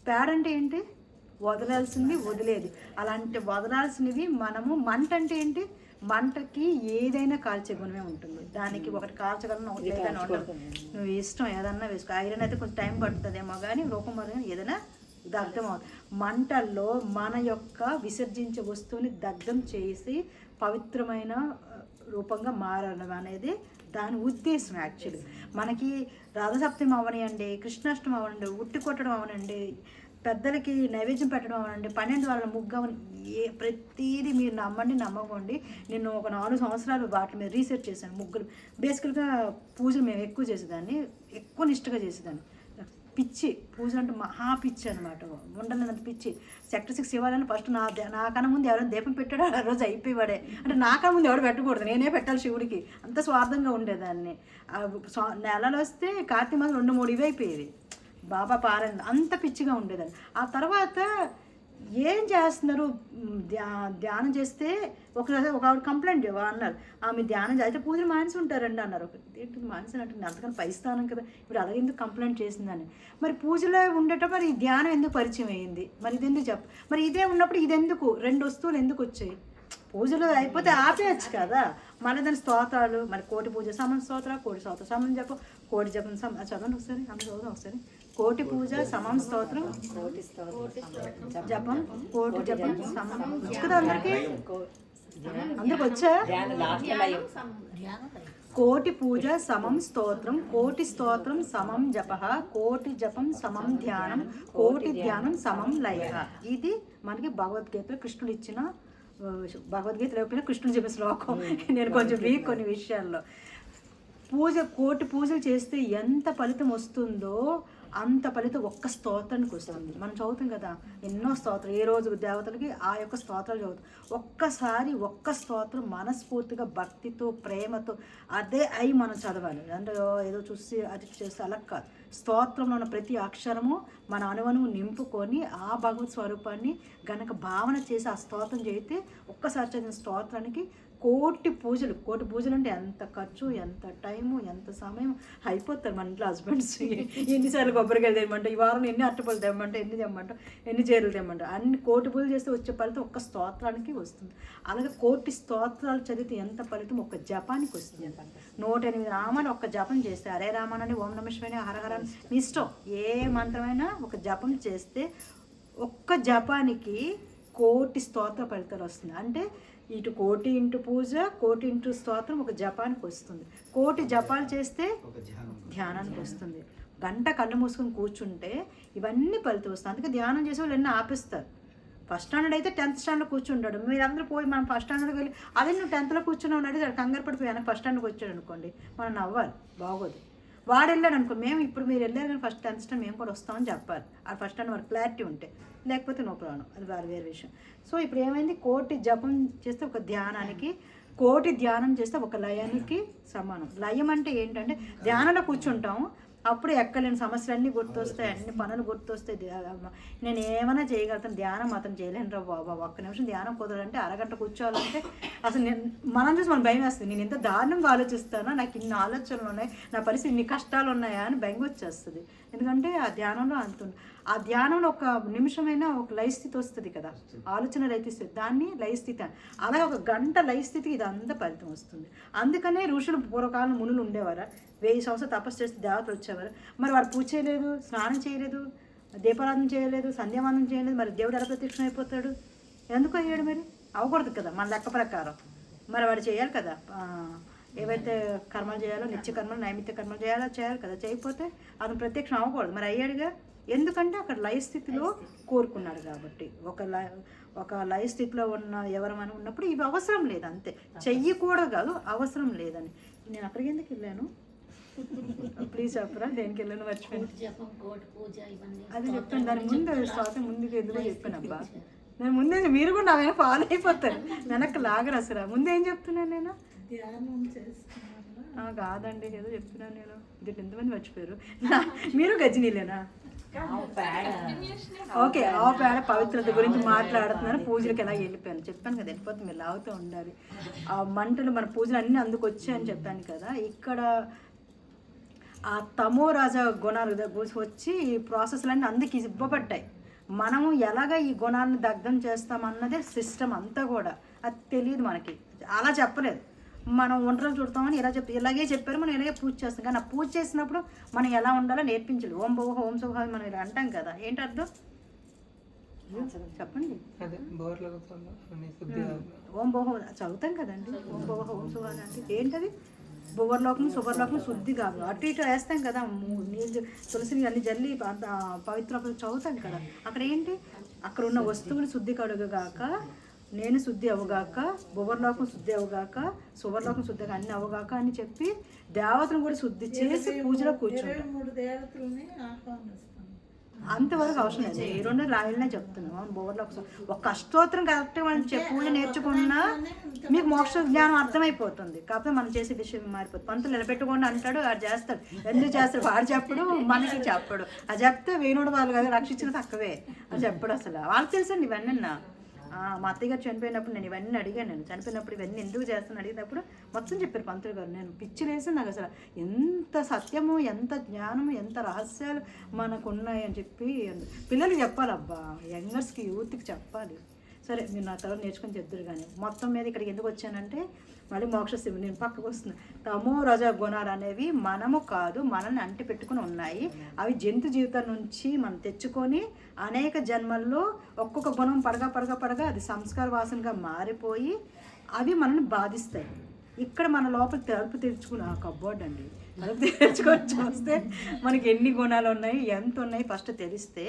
పేడ అంటే ఏంటి? వదలాల్సింది వదిలేదు. అలాంటి వదలాల్సినవి మనము. మంట అంటే ఏంటి? మంటకి ఏదైనా కాల్చే గుణమే ఉంటుంది. దానికి ఒకటి కాల్చగలను, ఒకటి ఏదైనా ఉండదు. నువ్వు ఇష్టం ఏదన్నా వేసుకో. ఐరన్ అయితే కొంచెం టైం పడుతుందేమో, కానీ రూపం కానీ ఏదైనా దగ్ధం అవుతుంది. మంటల్లో మన యొక్క విసర్జించే వస్తువుని దగ్ధం చేసి పవిత్రమైన రూపంగా మారడం అనేది దాని ఉద్దేశం. యాక్చువల్లీ మనకి రథసప్తమి అవనండి, కృష్ణాష్టమి అవనండి, ఉట్టి కొట్టడం అవనండి, పెద్దలకి నైవేద్యం పెట్టడం అవనండి, 12 వాళ్ళ ముగ్గు అవని, ప్రతిదీ మీరు నమ్మండి నమ్మకండి. నేను ఒక 4 సంవత్సరాలు వాటి మీద రీసెర్చ్ చేశాను. ముగ్గులు బేసికల్గా పూజలు మేము ఎక్కువ చేసేదాన్ని, ఎక్కువ నిష్టగా చేసేదాన్ని. పిచ్చి పూజ అంటే మహా పిచ్చి అనమాట, ఉండలేనంత పిచ్చి. సెక్టర్ 6 ఇవ్వాలని ఫస్ట్ నాకన్నా ముందు ఎవరైనా దీపం పెట్టాడో ఆ రోజు అయిపోయేవాడే. అంటే నాకన్నా ముందు ఎవడు పెట్టకూడదు, నేనే పెట్టాలి శివుడికి, అంత స్వార్థంగా ఉండేదాన్ని. నెలలు వస్తే కార్తీక మాసం 2-3 ఇవి అయిపోయేవి. బాబా పారాయణ అంత పిచ్చిగా ఉండేదాన్ని. ఆ తర్వాత ఏం చేస్తున్నారు, ధ్యానం చేస్తే ఒక ఆవిడ కంప్లైంట్ అన్నారు, ఆమె ధ్యానం అయితే పూజలు మానేసి ఉంటారండి అన్నారు. ఏంటి మానేసి అంటే అంతకన్నా పై స్థానం కదా, ఇప్పుడు అలాగే ఎందుకు కంప్లైంట్ చేసిందని. మరి పూజలో ఉండేటప్పుడు మరి ధ్యానం ఎందుకు పరిచయం అయ్యింది, మరి ఇది ఎందుకు మరి ఇదే ఉన్నప్పుడు ఇది ఎందుకు 2 వస్తువులు ఎందుకు వచ్చాయి? పూజలు అయిపోతే ఆపేయచ్చు కదా. మళ్ళీ దాని స్తోత్రాలు, మరి కోటి పూజ సమన్ స్తోత్రాలు, కోటి స్తోత్రం సమన్ జపం, కోటి జపం చదవండి ఒకసారి, చదువుదాం ఒకసారి. కోటి పూజ సమం స్తోత్రం, జపం, కోటి జపం సమం కదా. అందరికి వచ్చా? కోటి పూజ సమం స్తోత్రం, కోటి స్తోత్రం సమం జప, కోటి జపం సమం ధ్యానం, కోటి ధ్యానం సమం లయ. ఇది మనకి భగవద్గీతలో కృష్ణుడు ఇచ్చిన, భగవద్గీత లేకపోయినా కృష్ణుడు చెప్పిన శ్లోకం. నేను కొంచెం వీక్ కొన్ని విషయాల్లో. కోటి పూజలు చేస్తే ఎంత ఫలితం వస్తుందో అంత ఫలితం ఒక్క స్తోత్రానికి వస్తుంది. మనం చదువుతాం కదా ఎన్నో స్తోత్రాలు, ఏ రోజు దేవతలకి ఆ యొక్క స్తోత్రాలు చదువుతాం. ఒక్కసారి ఒక్క స్తోత్రం మనస్ఫూర్తిగా భక్తితో ప్రేమతో అదే అయి మనం చదవాలి. అంటే ఏదో చూసి అది చేస్తే అలా కాదు. స్తోత్రంలో ఉన్న ప్రతి అక్షరము మన అణువణువు నింపుకొని ఆ భగవత్ స్వరూపాన్ని గనక భావన చేసి ఆ స్తోత్రం చేస్తే ఒక్కసారి చదివిన స్తోత్రానికి కోటి పూజలు అంటే ఎంత ఖర్చు, ఎంత టైము, ఎంత సమయం అయిపోతారు మన ఇంట్లో హస్బెండ్స్. ఎన్నిసార్లు కొబ్బరికాయలు తెమ్మంటే, ఈ వారం ఎన్ని అట్టపళ్ళు తెమ్మంటే, ఎన్ని చీరలు తెమ్మంటే, అన్ని కోటి పూజలు చేస్తే వచ్చే ఫలితం ఒక్క స్తోత్రానికి వస్తుంది. అలాగే కోటి స్తోత్రాలు చదివితే ఎంత ఫలితం ఒక్క జపానికి వస్తుంది. 108 రామాన్ని ఒక్క జపం చేస్తే, హరే రామానని, ఓం నమః శివాయ, హరహర మీ ఇష్టం ఏ మంత్రమైనా ఒక జపం చేస్తే ఒక్క జపానికి కోటి స్తోత్ర ఫలితాలు వస్తుంది. అంటే ఇటు కోటి ఇంటూ పూజ, కోటి ఇంటూ స్తోత్రం ఒక జపానికి వస్తుంది. కోటి జపాలు చేస్తే ధ్యానానికి వస్తుంది. గంట కళ్ళు మూసుకొని కూర్చుంటే ఇవన్నీ ఫలితం వస్తుంది. అందుకే ధ్యానం చేసే వాళ్ళు ఎన్నో ఆపిస్తారు. ఫస్ట్ స్టాండర్డ్ అయితే 10th స్టాండర్డ్లో కూర్చుంటాడు. మీరందరూ పోయి మనం ఫస్ట్ స్టాండర్డ్కి వెళ్ళి అదే నువ్వు 10thలో కూర్చున్నావు అడిగి కంగారు పడిపోయి వెనక ఫస్ట్ స్టాండర్డ్కి వచ్చాడు అనుకోండి, మనం నవ్వాలి, బాగోదు. వాడు వెళ్ళాడు అనుకో, మేము ఇప్పుడు మీరు వెళ్ళారు కానీ ఫస్ట్ 10th స్టాండర్డ్ మేము కూడా వస్తామని చెప్పాలి. ఆ ఫస్ట్ స్టాండర్డ్ వారికి క్లారిటీ ఉంటే, లేకపోతే నో ప్రాబ్లం, అది వేరే విషయం. సో ఇప్పుడు ఏమైంది, కోటి జపం చేస్తే ఒక ధ్యానానికి, కోటి ధ్యానం చేస్తే ఒక లయానికి సమానం. లయం అంటే ఏంటంటే ధ్యానంలో కూర్చుంటాము, అప్పుడు ఎక్కలేని సమస్యలన్నీ గుర్తొస్తాయి, అన్ని పనులు గుర్తొస్తాయి. నేను ఏమైనా చేయగలుగుతాను, ధ్యానం మాత్రం చేయలేను రా బాబా. ఒక్క నిమిషం ధ్యానం కుదరాలంటే అరగంట కూర్చోవాలంటే అసలు మనం చూసి మనం భయం వేస్తుంది. నేను ఎంత దారుణంగా ఆలోచిస్తానో, నాకు ఇన్ని ఆలోచనలు ఉన్నాయి, నా పరిస్థితి ఇన్ని కష్టాలు ఉన్నాయా అని భయం వచ్చేస్తుంది. ఎందుకంటే ఆ ధ్యానంలో అంత, ఆ ధ్యానంలో ఒక నిమిషమైనా ఒక లయస్థితి వస్తుంది కదా, ఆలోచన లయస్థితి, దాన్ని లయస్థితి. అలాగే ఒక గంట లయస్థితికి ఇదంతా ఫలితం వస్తుంది. అందుకనే ఋషులు పూర్వకాలం మునులు ఉండేవారు, 1000 సంవత్సరాలు తపస్సు చేస్తే దేవతలు వచ్చేవారు. మరి వారు పూజ చేయలేదు, స్నానం చేయలేదు, దీపారాధన చేయలేదు, సంధ్యావందనం చేయలేదు, మరి దేవుడు ఎలా ప్రత్యక్షం అయిపోతాడు? ఎందుకు అయ్యాడు? మరి అవ్వకూడదు కదా మన లెక్క ప్రకారం. మరి వాడు చేయాలి కదా, ఏవైతే కర్మలు చేయాలో, నిత్య కర్మలు, నైమిత్య కర్మలు చేయాలి కదా. చేయకపోతే అతను ప్రత్యక్షం అవ్వకూడదు. మరి అయ్యాడుగా, ఎందుకంటే అక్కడ లయస్థితిలో కోరుకున్నాడు కాబట్టి. ఒక లయస్థితిలో ఉన్న ఎవరమని ఉన్నప్పుడు ఇవి అవసరం లేదు, అంతే. చెయ్యకూడదు కాదు, అవసరం లేదని. నేను అక్కడికి ఎందుకు వెళ్ళాను ప్లీజ్ చెప్పరా, దేనికి వెళ్ళాను మర్చిపోయాను. అది చెప్తాను, దాని ముందు స్టార్టింగ్ ముందుకు ఎందుకు చెప్పాను అబ్బా. నేను ముందే, మీరు కూడా నా మీద ఫాలో అయిపోతారు, వెనక్కి లాగరు అసలు. ముందే ఏం చెప్తున్నాను నేను? కాదండి, ఏదో చెప్తున్నాను నేను. దీంట్లో ఎంతమంది మర్చిపోయారు? మీరు గజనీలేనా? ఓకే, ఆవు పేడ పవిత్రత గురించి మాట్లాడుతున్నాను. పూజలకు ఎలా వెళ్ళిపోయాను చెప్పాను కదా, వెళ్ళిపోతే మీరు లాగుతూ ఉండాలి. ఆ మంటలు మన పూజలు అన్నీ అందుకు వచ్చాయని చెప్పాను కదా. ఇక్కడ ఆ తమో రాజ గుణాలు వచ్చి ఈ ప్రాసెస్లన్నీ అందుకు ఇవ్వబడ్డాయి. మనము ఎలాగ ఈ గుణాలను దగ్ధం చేస్తామన్నదే సిస్టమ్ అంతా కూడా. అది తెలియదు మనకి, అలా చెప్పలేదు. మనం ఒంటరిగా చూడతామని ఇలాగే చెప్పారు, మనం ఇలాగే పూజ చేస్తాం. కానీ ఆ పూజ చేసినప్పుడు మనం ఎలా ఉండాలో నేర్పించాలి. ఓం భోహ ఓం సుభ మనం ఇలా అంటాం కదా, ఏంటి అర్థం చెప్పండి. ఓం భోహ చదువుతాం కదండి, ఓం భోహ ఓం సుభ అంటే ఏంటది? భువర్లోకం శుభర్లోకం శుద్ధి కాదు, అటు ఇటు వేస్తాం కదా, నీళ్ళు తులసిని అన్ని జల్లి పవిత్ర చదువుతాం కదా. అక్కడ ఏంటి, అక్కడ ఉన్న వస్తువులు శుద్ధి కడుగుగాక, నేను శుద్ధి అవగాక, భువర్లోకం శుద్ధి అవగాక, సువర్లోకం శుద్ధిగా అన్ని అవగాక అని చెప్పి దేవతను కూడా శుద్ధి చేసి పూజలో కూర్చుంటాం. అంతవరకు అవసరం లేదు, ఈ 2 లాయలనే చెప్తున్నాం. భువర్లోకం ఒక అష్టోత్తరం కరెక్ట్గా మనం పూజ నేర్చుకున్నా మీకు మోక్ష జ్ఞానం అర్థమైపోతుంది. కాకపోతే మనం చేసే విషయం మారిపోతుంది. పంతులు నిలబెట్టుకోండి అంటాడు, అది చేస్తాడు. ఎందుకు చేస్తాడు? వాడు చెప్పడు, మనకి చెప్పడు. అది చెప్తే వేణుడు వాళ్ళు కదా రక్షించిన తక్కువే అది చెప్పడు. అసలు వాళ్ళకి తెలుసండి ఇవన్నీ. మా అత్తయ్యగారు చనిపోయినప్పుడు నేను ఇవన్నీ అడిగాను. నేను చనిపోయినప్పుడు ఇవన్నీ ఎందుకు చేస్తాను అడిగినప్పుడు మొత్తం చెప్పారు పంతులు గారు. నేను పిచ్చి వేసి నాకు అసలు ఎంత సత్యము, ఎంత జ్ఞానము, ఎంత రహస్యాలు మనకు ఉన్నాయి అని చెప్పి పిల్లలకి చెప్పాలి. అబ్బా, యంగర్స్కి, యూత్కి చెప్పాలి. సరే, మీరు నా తర్వాత నేర్చుకొని చెప్తారు. కానీ మొత్తం మీద ఇక్కడికి ఎందుకు వచ్చానంటే మళ్ళీ మోక్ష శివుడు నేను పక్కకు వస్తున్నాను. తమో రజ గుణాలు అనేవి మనము కాదు, మనల్ని అంటి పెట్టుకుని ఉన్నాయి. అవి జంతు జీవితం నుంచి మనం తెచ్చుకొని అనేక జన్మల్లో ఒక్కొక్క గుణం పడగా అది సంస్కార వాసనగా మారిపోయి అవి మనల్ని బాధిస్తాయి. ఇక్కడ మన లోపల తలుపు తెరుచుకుని కబ్బోర్డ్ అండి, తలుపు తెరుచుకొని చూస్తే మనకి ఎన్ని గుణాలు ఉన్నాయి, ఎంత ఉన్నాయి ఫస్ట్ తెలిస్తే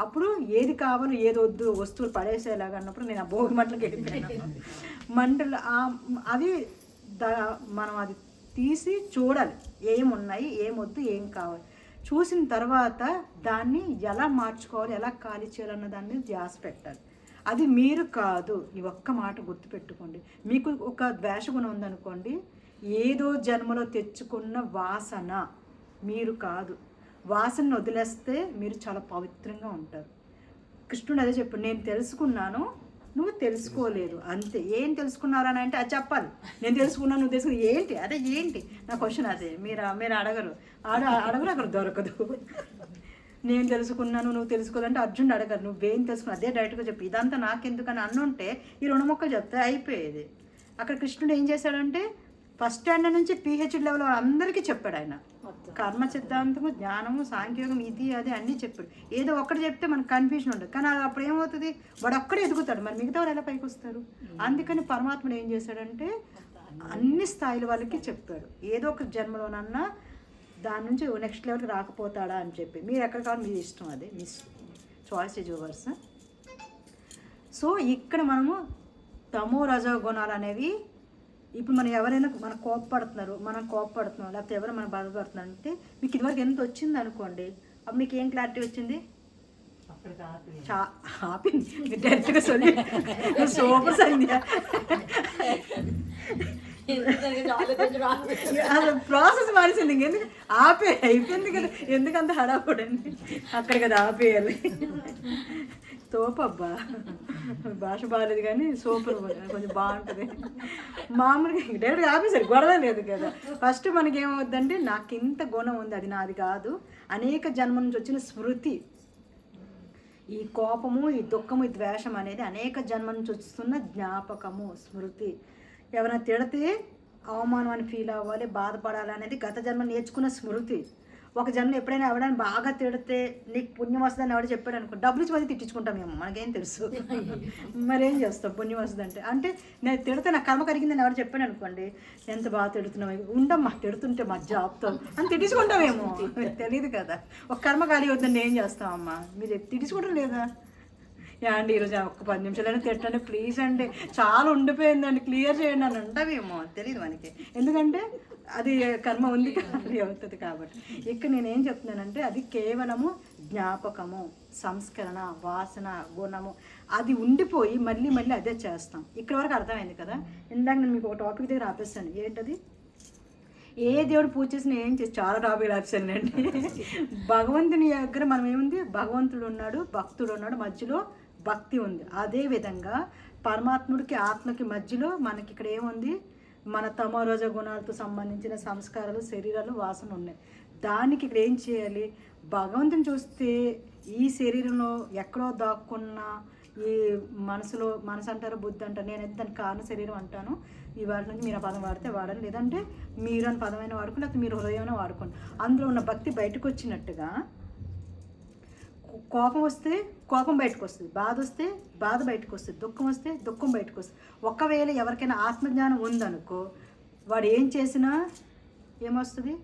అప్పుడు ఏది కావాలో ఏది వద్దు వస్తువులు పడేసేలాగా అన్నప్పుడు నేను ఆ భోగి మంటలకు వెళ్ళిపోయాను. మంటలు అది మనం అది తీసి చూడాలి, ఏమున్నాయి ఏమొద్దు ఏం కావాలి. చూసిన తర్వాత దాన్ని ఎలా మార్చుకోవాలి, ఎలా ఖాళీ చేయాలన్న దాన్ని ధ్యాస పెట్టాలి. అది మీరు కాదు. ఈ ఒక్క మాట గుర్తుపెట్టుకోండి. మీకు ఒక ద్వేషగుణం ఉందనుకోండి, ఏదో జన్మలో తెచ్చుకున్న వాసన, మీరు కాదు. వాసనను వదిలేస్తే మీరు చాలా పవిత్రంగా ఉంటారు. కృష్ణుడు అదే చెప్పాడు, నేను తెలుసుకున్నాను నువ్వు తెలుసుకోలేదు అంతే. ఏం తెలుసుకున్నారని అంటే అది చెప్పాలి. నేను తెలుసుకున్నాను నువ్వు తెలుసుకుని ఏంటి, అదే ఏంటి నా క్వశ్చన్. అదే మీరు అడగరు అక్కడ దొరకదు. నేను తెలుసుకున్నాను నువ్వు తెలుసుకోవాలంటే అర్జునుడు అడగరు, నువ్వేం తెలుసుకున్నావు అదే డైరెక్ట్గా చెప్పి ఇదంతా నాకెందుకని అన్నుంటే ఈ 2 మొక్కలు చెప్తే అయిపోయేది. అక్కడ కృష్ణుడు ఏం చేశాడంటే ఫస్ట్ స్టాండర్డ్ నుంచి PhD లెవెల్ అందరికీ చెప్పాడు ఆయన. కర్మ సిద్ధాంతము, జ్ఞానము, సాంఖ్యయోగం, ఇది అది అన్నీ చెప్పాడు. ఏదో ఒక్కటి చెప్తే మనకు కన్ఫ్యూజన్ ఉండదు. కానీ అప్పుడు ఏమవుతుంది, వాడు ఒక్కడే ఎదుగుతాడు, మరి మిగతా వాళ్ళు ఎలా పైకి వస్తారు. అందుకని పరమాత్ముడు ఏం చేశాడంటే అన్ని స్థాయిల వాళ్ళకి చెప్పాడు. ఏదో ఒక జన్మలోనన్నా దాని నుంచి నెక్స్ట్ లెవెల్కి రాకపోతాడా అని చెప్పి. మీరు ఎక్కడ కావాలి మీ ఇష్టం, అదే మీ చాయిస్ ఇస్ యువర్స్. సో ఇక్కడ మనము తమో రజో గుణాలు అనేవి, ఇప్పుడు మనం ఎవరైనా మనం కోప్పడుతున్నాం లేకపోతే ఎవరైనా మనం బాధపడుతున్నాం అంటే మీకు ఇదివరకు ఎంత వచ్చింది అనుకోండి, అప్పుడు మీకు ఏం క్లారిటీ వచ్చింది, ఆపింది డైరెక్ట్గా సూపర్ సంధ్య. ప్రాసెస్ మారిసింది, ఇంకెందుకు అయిపోయింది కదా, ఎందుకంత హడాపడండి అక్కడ కదా ఆపేయాలి. తోపబ్బా, భాష బాగాలేదు కానీ సూపర్, కొంచెం బాగుంటుంది. మామూలుగా డైరెక్ట్గా ఆపేసారు, గొడవ లేదు కదా. ఫస్ట్ మనకి ఏమవుద్దంటే నాకు ఇంత గుణం ఉంది, అది నాది కాదు, అనేక జన్మ నుంచి వచ్చిన స్మృతి. ఈ కోపము, ఈ దుఃఖము, ఈ ద్వేషం అనేది అనేక జన్మ నుంచి వస్తున్న జ్ఞాపకము, స్మృతి. ఎవరైనా తిడితే అవమానం అని ఫీల్ అవ్వాలి, బాధపడాలి అనేది గత జన్మ నేర్చుకున్న స్మృతి. ఒక జన్మ ఎప్పుడైనా ఎవడైనా బాగా తిడితే నీకు పుణ్యం వస్తుందని ఎవడు చెప్పాడు అనుకో, డబ్బులు ఇచ్చి మళ్ళీ తిట్టించుకుంటామేమో, మనకేం తెలుసు. మరేం చేస్తాం పుణ్యం వస్తుంది అంటే నేను తిడితే నా కర్మ కరిగిందని ఎవరు చెప్పాడు అనుకోండి, ఎంత బాగా తిడుతున్నావు, ఉండమ్మా తిడుతుంటే మా జాబ్తో అని తిట్టించుకుంటామేమో, తెలియదు కదా. ఒక కర్మ ఖాళీ వద్దండి ఏం చేస్తామమ్మా, మీరు తిట్టించుకుంటారు లేదా. అండి ఈరోజు ఒక్క 10 నిమిషాలైనా తిట్టండి ప్లీజ్ అండి, చాలా ఉండిపోయిందండి క్లియర్ చేయండి అని అంటావేమో, తెలియదు మనకి. ఎందుకంటే అది కర్మ ఉంది కాబట్టి అవుతుంది. కాబట్టి ఇక్కడ నేనేం చెప్తున్నానంటే అది కేవలము జ్ఞాపకము, సంస్కరణ, వాసన, గుణము, అది ఉండిపోయి మళ్ళీ మళ్ళీ అదే చేస్తాం. ఇక్కడ వరకు అర్థమైంది కదా. ఇందాక నేను మీకు ఒక టాపిక్ దగ్గర ఆపేస్తాను, ఏంటది, ఏ దేవుడు పూజ చేసినా ఏం చేసి చాలా టాపిక్ ఆపేసానండి. భగవంతుని దగ్గర మనం ఏముంది, భగవంతుడు ఉన్నాడు, భక్తుడు ఉన్నాడు, మధ్యలో భక్తి ఉంది. అదేవిధంగా పరమాత్ముడికి ఆత్మకి మధ్యలో మనకి ఇక్కడ ఏముంది, మన తమోరజ గుణాలతో సంబంధించిన సంస్కారాలు, శరీరాలు, వాసన ఉన్నాయి. దానికి ఇక్కడ ఏం చేయాలి, భగవంతుని చూస్తే ఈ శరీరంలో ఎక్కడో దాక్కున్న ఈ మనసు అంటారు, బుద్ధి అంటారు, నేనైతే దానికి కారణ శరీరం అంటాను. ఈ వాటి నుంచి మీరు ఆ పదం వాడితే వాడాలి, లేదంటే మీరు అని పదమైన వాడుకోండి, లేకపోతే మీరు హృదయమైనా వాడుకోండి. అందులో ఉన్న భక్తి బయటకు వచ్చినట్టుగా కోపం వస్తే కోపం బయటకు వస్తుంది, బాధ వస్తే బాధ బయటకు వస్తుంది, దుఃఖం వస్తే దుఃఖం బయటకు వస్తుంది. ఒకవేళ ఎవరికైనా ఆత్మజ్ఞానం ఉందనుకో, వాడు ఏం చేసినా ఏమొస్తుంది,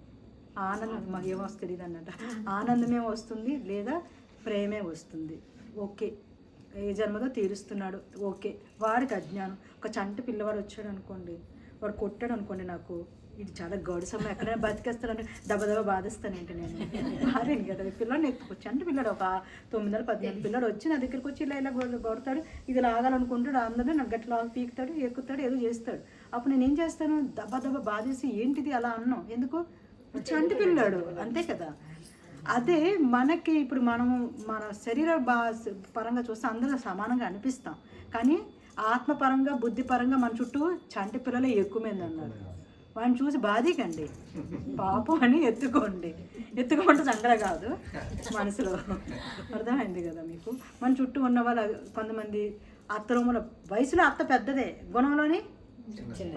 ఆనందం. మాకు ఏమొస్తుంది అన్నట్టు, ఆనందమే వస్తుంది, లేదా ప్రేమే వస్తుంది. ఓకే, ఏ జన్మదో తీరుస్తున్నాడు, ఓకే. వాడికి అజ్ఞానం. ఒక చంటి పిల్లవాడు వచ్చాడు అనుకోండి, వాడు కొట్టాడు అనుకోండి, నాకు ఇది చాలా గౌరసమ్మ ఎక్కడైనా బతికేస్తాడంటే దెబ్బ బాధిస్తానంటే నేను భార్యను కదా. పిల్లాడిని ఎత్తుకొచ్చి అంటే పిల్లాడు ఒక 9 నెలలు 10 నెలలు పిల్లాడు వచ్చి నా దగ్గరికి వచ్చి ఇలా కొడతాడు, ఇది లాగాలనుకుంటాడు, అందరూ నాకు గట్లా పీకుతాడు, ఎక్కుతాడు, ఏదో చేస్తాడు. అప్పుడు నేను ఏం చేస్తాను, దెబ్బ బాధేసి ఏంటిది అలా అన్నాం, ఎందుకు చంటి పిల్లాడు, అంతే కదా. అదే మనకి ఇప్పుడు మనము మన శరీర పరంగా చూస్తే అందరూ సమానంగా అనిపిస్తాం, కానీ ఆత్మపరంగా బుద్ధిపరంగా మన చుట్టూ చంటి పిల్లలే ఎక్కువ మంది అన్నారు. వాడిని చూసి బాధీకండి, పాపం అని ఎత్తుకోమంటే సంగర కాదు మనసులో. అర్థమైంది కదా మీకు. మన చుట్టూ ఉన్న వాళ్ళ కొంతమంది అత్తరూముల వయసులో అత్త పెద్దదే, గుణంలోని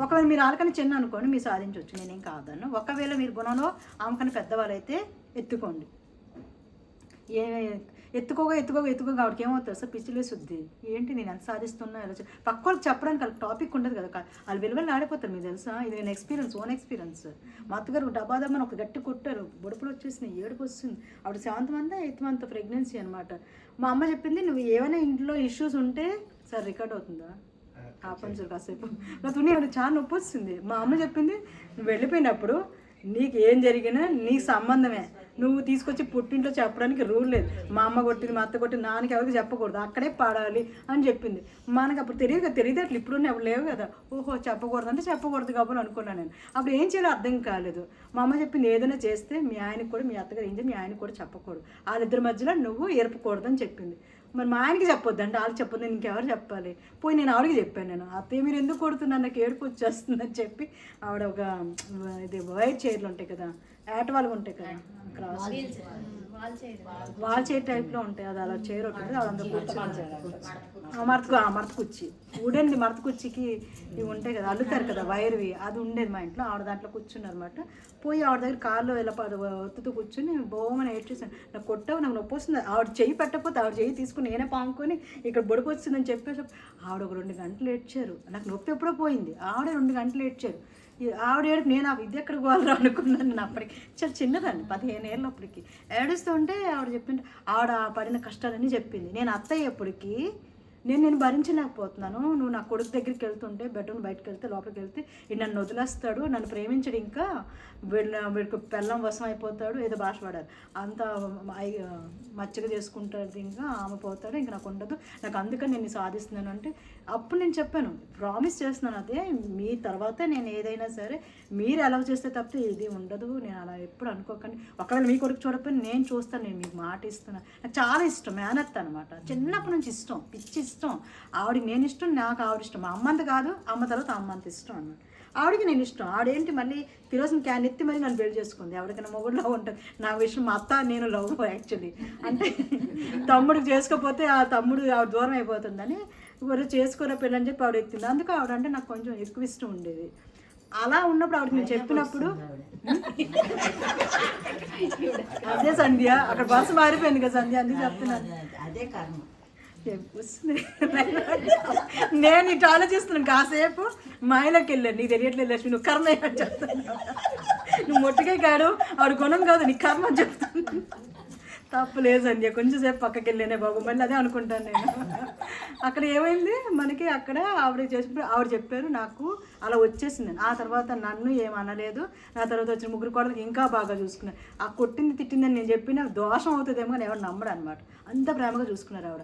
ఒకవేళ మీరు ఆలకని చిన్న అనుకోండి, మీరు సాధించవచ్చు, నేనేం కాదన్ను. ఒకవేళ మీరు గుణంలో ఆమెకన్నా పెద్దవాళ్ళైతే ఎత్తుకోండి. ఎత్తుకోగా ఆవిడకి ఏమవుతుంది సార్ పిచ్చిలే శుద్ధి ఏంటి నేను ఎంత సాధిస్తున్నా ఎలా పక్క వాళ్ళకి చెప్పడానికి వాళ్ళకి టాపిక్ ఉండదు కదా, వాళ్ళు విలువలు ఆడిపోతారు. మీకు తెలుసా, ఇది నేను ఓన్ ఎక్స్పీరియన్స్. మా అత్తగారు డబ్బాదమ్మని ఒక గట్టి కొట్టారు, బొడుపులు వచ్చేసినాయి, ఏడుపు వస్తుంది. ఆవిడ 7th month 8th month pregnancy అనమాట. మా అమ్మ చెప్పింది, నువ్వు ఏమైనా ఇంట్లో ఇష్యూస్ ఉంటే సార్ రికార్డ్ అవుతుందా ఆపండి సార్ కాసేపు నా తుని చాలా నొప్పి వస్తుంది. మా అమ్మ చెప్పింది, నువ్వు వెళ్ళిపోయినప్పుడు నీకు ఏం జరిగినా నీకు సంబంధమే, నువ్వు తీసుకొచ్చి పుట్టింట్లో చెప్పడానికి రూల్ లేదు. మా అమ్మ కొట్టింది, మా అత్త కొట్టింది, నాన్నకి ఎవరికి చెప్పకూడదు, అక్కడే పాడాలి అని చెప్పింది. మనకు అప్పుడు తెలియదు కదా, తెలియదు అట్లా ఇప్పుడు ఎవరు లేవు కదా. ఓహో చెప్పకూడదు అంటే చెప్పకూడదు కాబట్టి అనుకున్నాను నేను. అప్పుడు ఏం చేయాలో అర్థం కాలేదు. మా అమ్మ చెప్పింది, ఏదైనా చేస్తే మీ ఆయనకి కూడా, మీ అత్తగారు ఏం చేసి మీ ఆయనకి కూడా చెప్పకూడదు, వాళ్ళిద్దరి మధ్యలో నువ్వు ఏర్పకూడదు అని చెప్పింది. మరి మా ఆయనకి చెప్పొద్దు అంటే వాళ్ళకి చెప్పొద్దు, నేను ఇంకెవరు చెప్పాలి. పోయి నేను ఆవిడకి చెప్పాను, నేను అత్తయ్య మీరు ఎందుకు కొడుతున్నారు, నాకు ఏడుపు వచ్చేస్తుందని చెప్పి ఆవిడ ఒక ఇది వైట్ చైర్లు ఉంటాయి కదా, ఏటవాళ్ళు ఉంటాయి కదా, క్రాస్ వాల్ చైర్ టైప్లో ఉంటాయి, అది అలా చైర్ ఉంటుంది, అదంతా కూర్చొని మరత కుర్చీ ఊడండి, మరత కుర్చీకి ఇవి ఉంటాయి కదా, అల్లుతారు కదా వైర్వి, అది ఉండేది మా ఇంట్లో. ఆవిడ దాంట్లో కూర్చున్నారు అనమాట. పోయి ఆవిడ దగ్గర కాళ్ళు ఇలా ఒత్తుతూ కూర్చొని బోమని ఏడ్చేసాను, నాకు కొట్టావు, నాకు నొప్పి వస్తుంది. ఆవిడ చెయ్యి పెట్టకపోతే ఆవిడ చెయ్యి తీసుకుని నేనే పాముకొని ఇక్కడ బొడుపు వచ్చిందని చెప్పేసి ఆవిడ ఒక 2 గంటలు ఏడ్చారు. నాకు నొప్పి ఎప్పుడో పోయింది, ఆవిడ 2 గంటలు ఏడ్చారు. ఆవిడ ఏడుపు నేను ఆ విద్య ఎక్కడ పోవాలో అనుకున్నాను. నేను అప్పటికి చాలా చిన్నదాన్ని, 15 ఏళ్ళు అప్పటికి. ఏడుస్తుంటే ఆవిడ చెప్పింటే ఆవిడ పడిన కష్టాలన్నీ చెప్పింది. నేను అత్తయ్య ఎప్పటికీ నేను భరించలేకపోతున్నాను, నువ్వు నా కొడుకు దగ్గరికి వెళ్తుంటే, బెడ్రూమ్ బయటకు వెళ్తే లోపలికి వెళ్తే నన్ను వదిలేస్తాడు, నన్ను ప్రేమించడు, ఇంకా వీడికి పెళ్ళం వశం అయిపోతాడు, ఏదో భాష పడారు, అంత మచ్చగా చేసుకుంటాడు, ఇంకా ఆమె పోతాడు, ఇంకా నాకు ఉండదు, నాకు అందుకని నేను సాధిస్తున్నాను అంటే. అప్పుడు నేను చెప్పాను, ప్రామిస్ చేస్తున్నాను, అదే మీ తర్వాత నేను ఏదైనా సరే మీరు అలౌ చేస్తే తప్పితే ఇది ఉండదు, నేను అలా ఎప్పుడు అనుకోకండి. ఒకవేళ మీ కొడుకు చూడకపోయినా నేను చూస్తాను, నేను మీకు మాట ఇస్తున్నాను. నాకు చాలా ఇష్టం మేనత్త అనమాట, చిన్నప్పటి నుంచి ఇష్టం, పిచ్చి ఇష్టం. ఆవిడకి నేను ఇష్టం, నాకు ఆవిడ ఇష్టం. మా అమ్మంత కాదు, అమ్మ తర్వాత అమ్మంత ఇష్టం అనమాట. ఆవిడకి నేను ఇష్టం. ఆవిడేంటి మళ్ళీ తిరోసిన క్యాన్ ఎత్తి మళ్ళీ నన్ను పెళ్లి చేసుకుంది. ఎవరికైనా మొగుడు లవ్ ఉంటుంది, నా విషయం మా అత్త నేను లవ్ యాక్చువల్లీ. అంటే తమ్ముడికి చేసుకోకపోతే ఆ తమ్ముడు ఆవిడ దూరం అయిపోతుందని ఎవరు చేసుకోరా పెళ్ళి అని చెప్పి ఆవిడ ఎత్తింది. అందుకు ఆవిడ అంటే నాకు కొంచెం ఎక్కువ ఇష్టం ఉండేది. అలా ఉన్నప్పుడు ఆవిడకి నేను చెప్పినప్పుడు అదే సంధ్య, అక్కడ బస్సు మారిపోయింది కదా సంధ్య, అందుకు చెప్తున్నాను. అదే కారణం. నేను ఇటు ఆలోచిస్తున్నాను కాసేపు, మాయలోకి వెళ్ళాను, నీకు తెలియట్లేదు లక్ష్మి, నువ్వు కర్మ అని చెప్తాను. నువ్వు మొట్టకే కాడు, ఆవిడ గుణం కాదు, నీ కర్మ అని చెప్తాను. తప్పలేదు సంధ్య, కొంచెం సేపు పక్కకి వెళ్ళానే బాబు, మళ్ళీ అదే అనుకుంటాను నేను. అక్కడ ఏమైంది మనకి, అక్కడ ఆవిడ చేసినప్పుడు ఆవిడ చెప్పారు నాకు అలా వచ్చేసింది. ఆ తర్వాత నన్ను ఏమనలేదు, నా తర్వాత వచ్చిన 3 కోడలకి ఇంకా బాగా చూసుకున్నారు. ఆ కొట్టింది తిట్టిందని నేను చెప్పిన దోషం అవుతుందేమో అని ఎవరు నమ్మడు అనమాట, అంత ప్రేమగా చూసుకున్నారు ఆవిడ.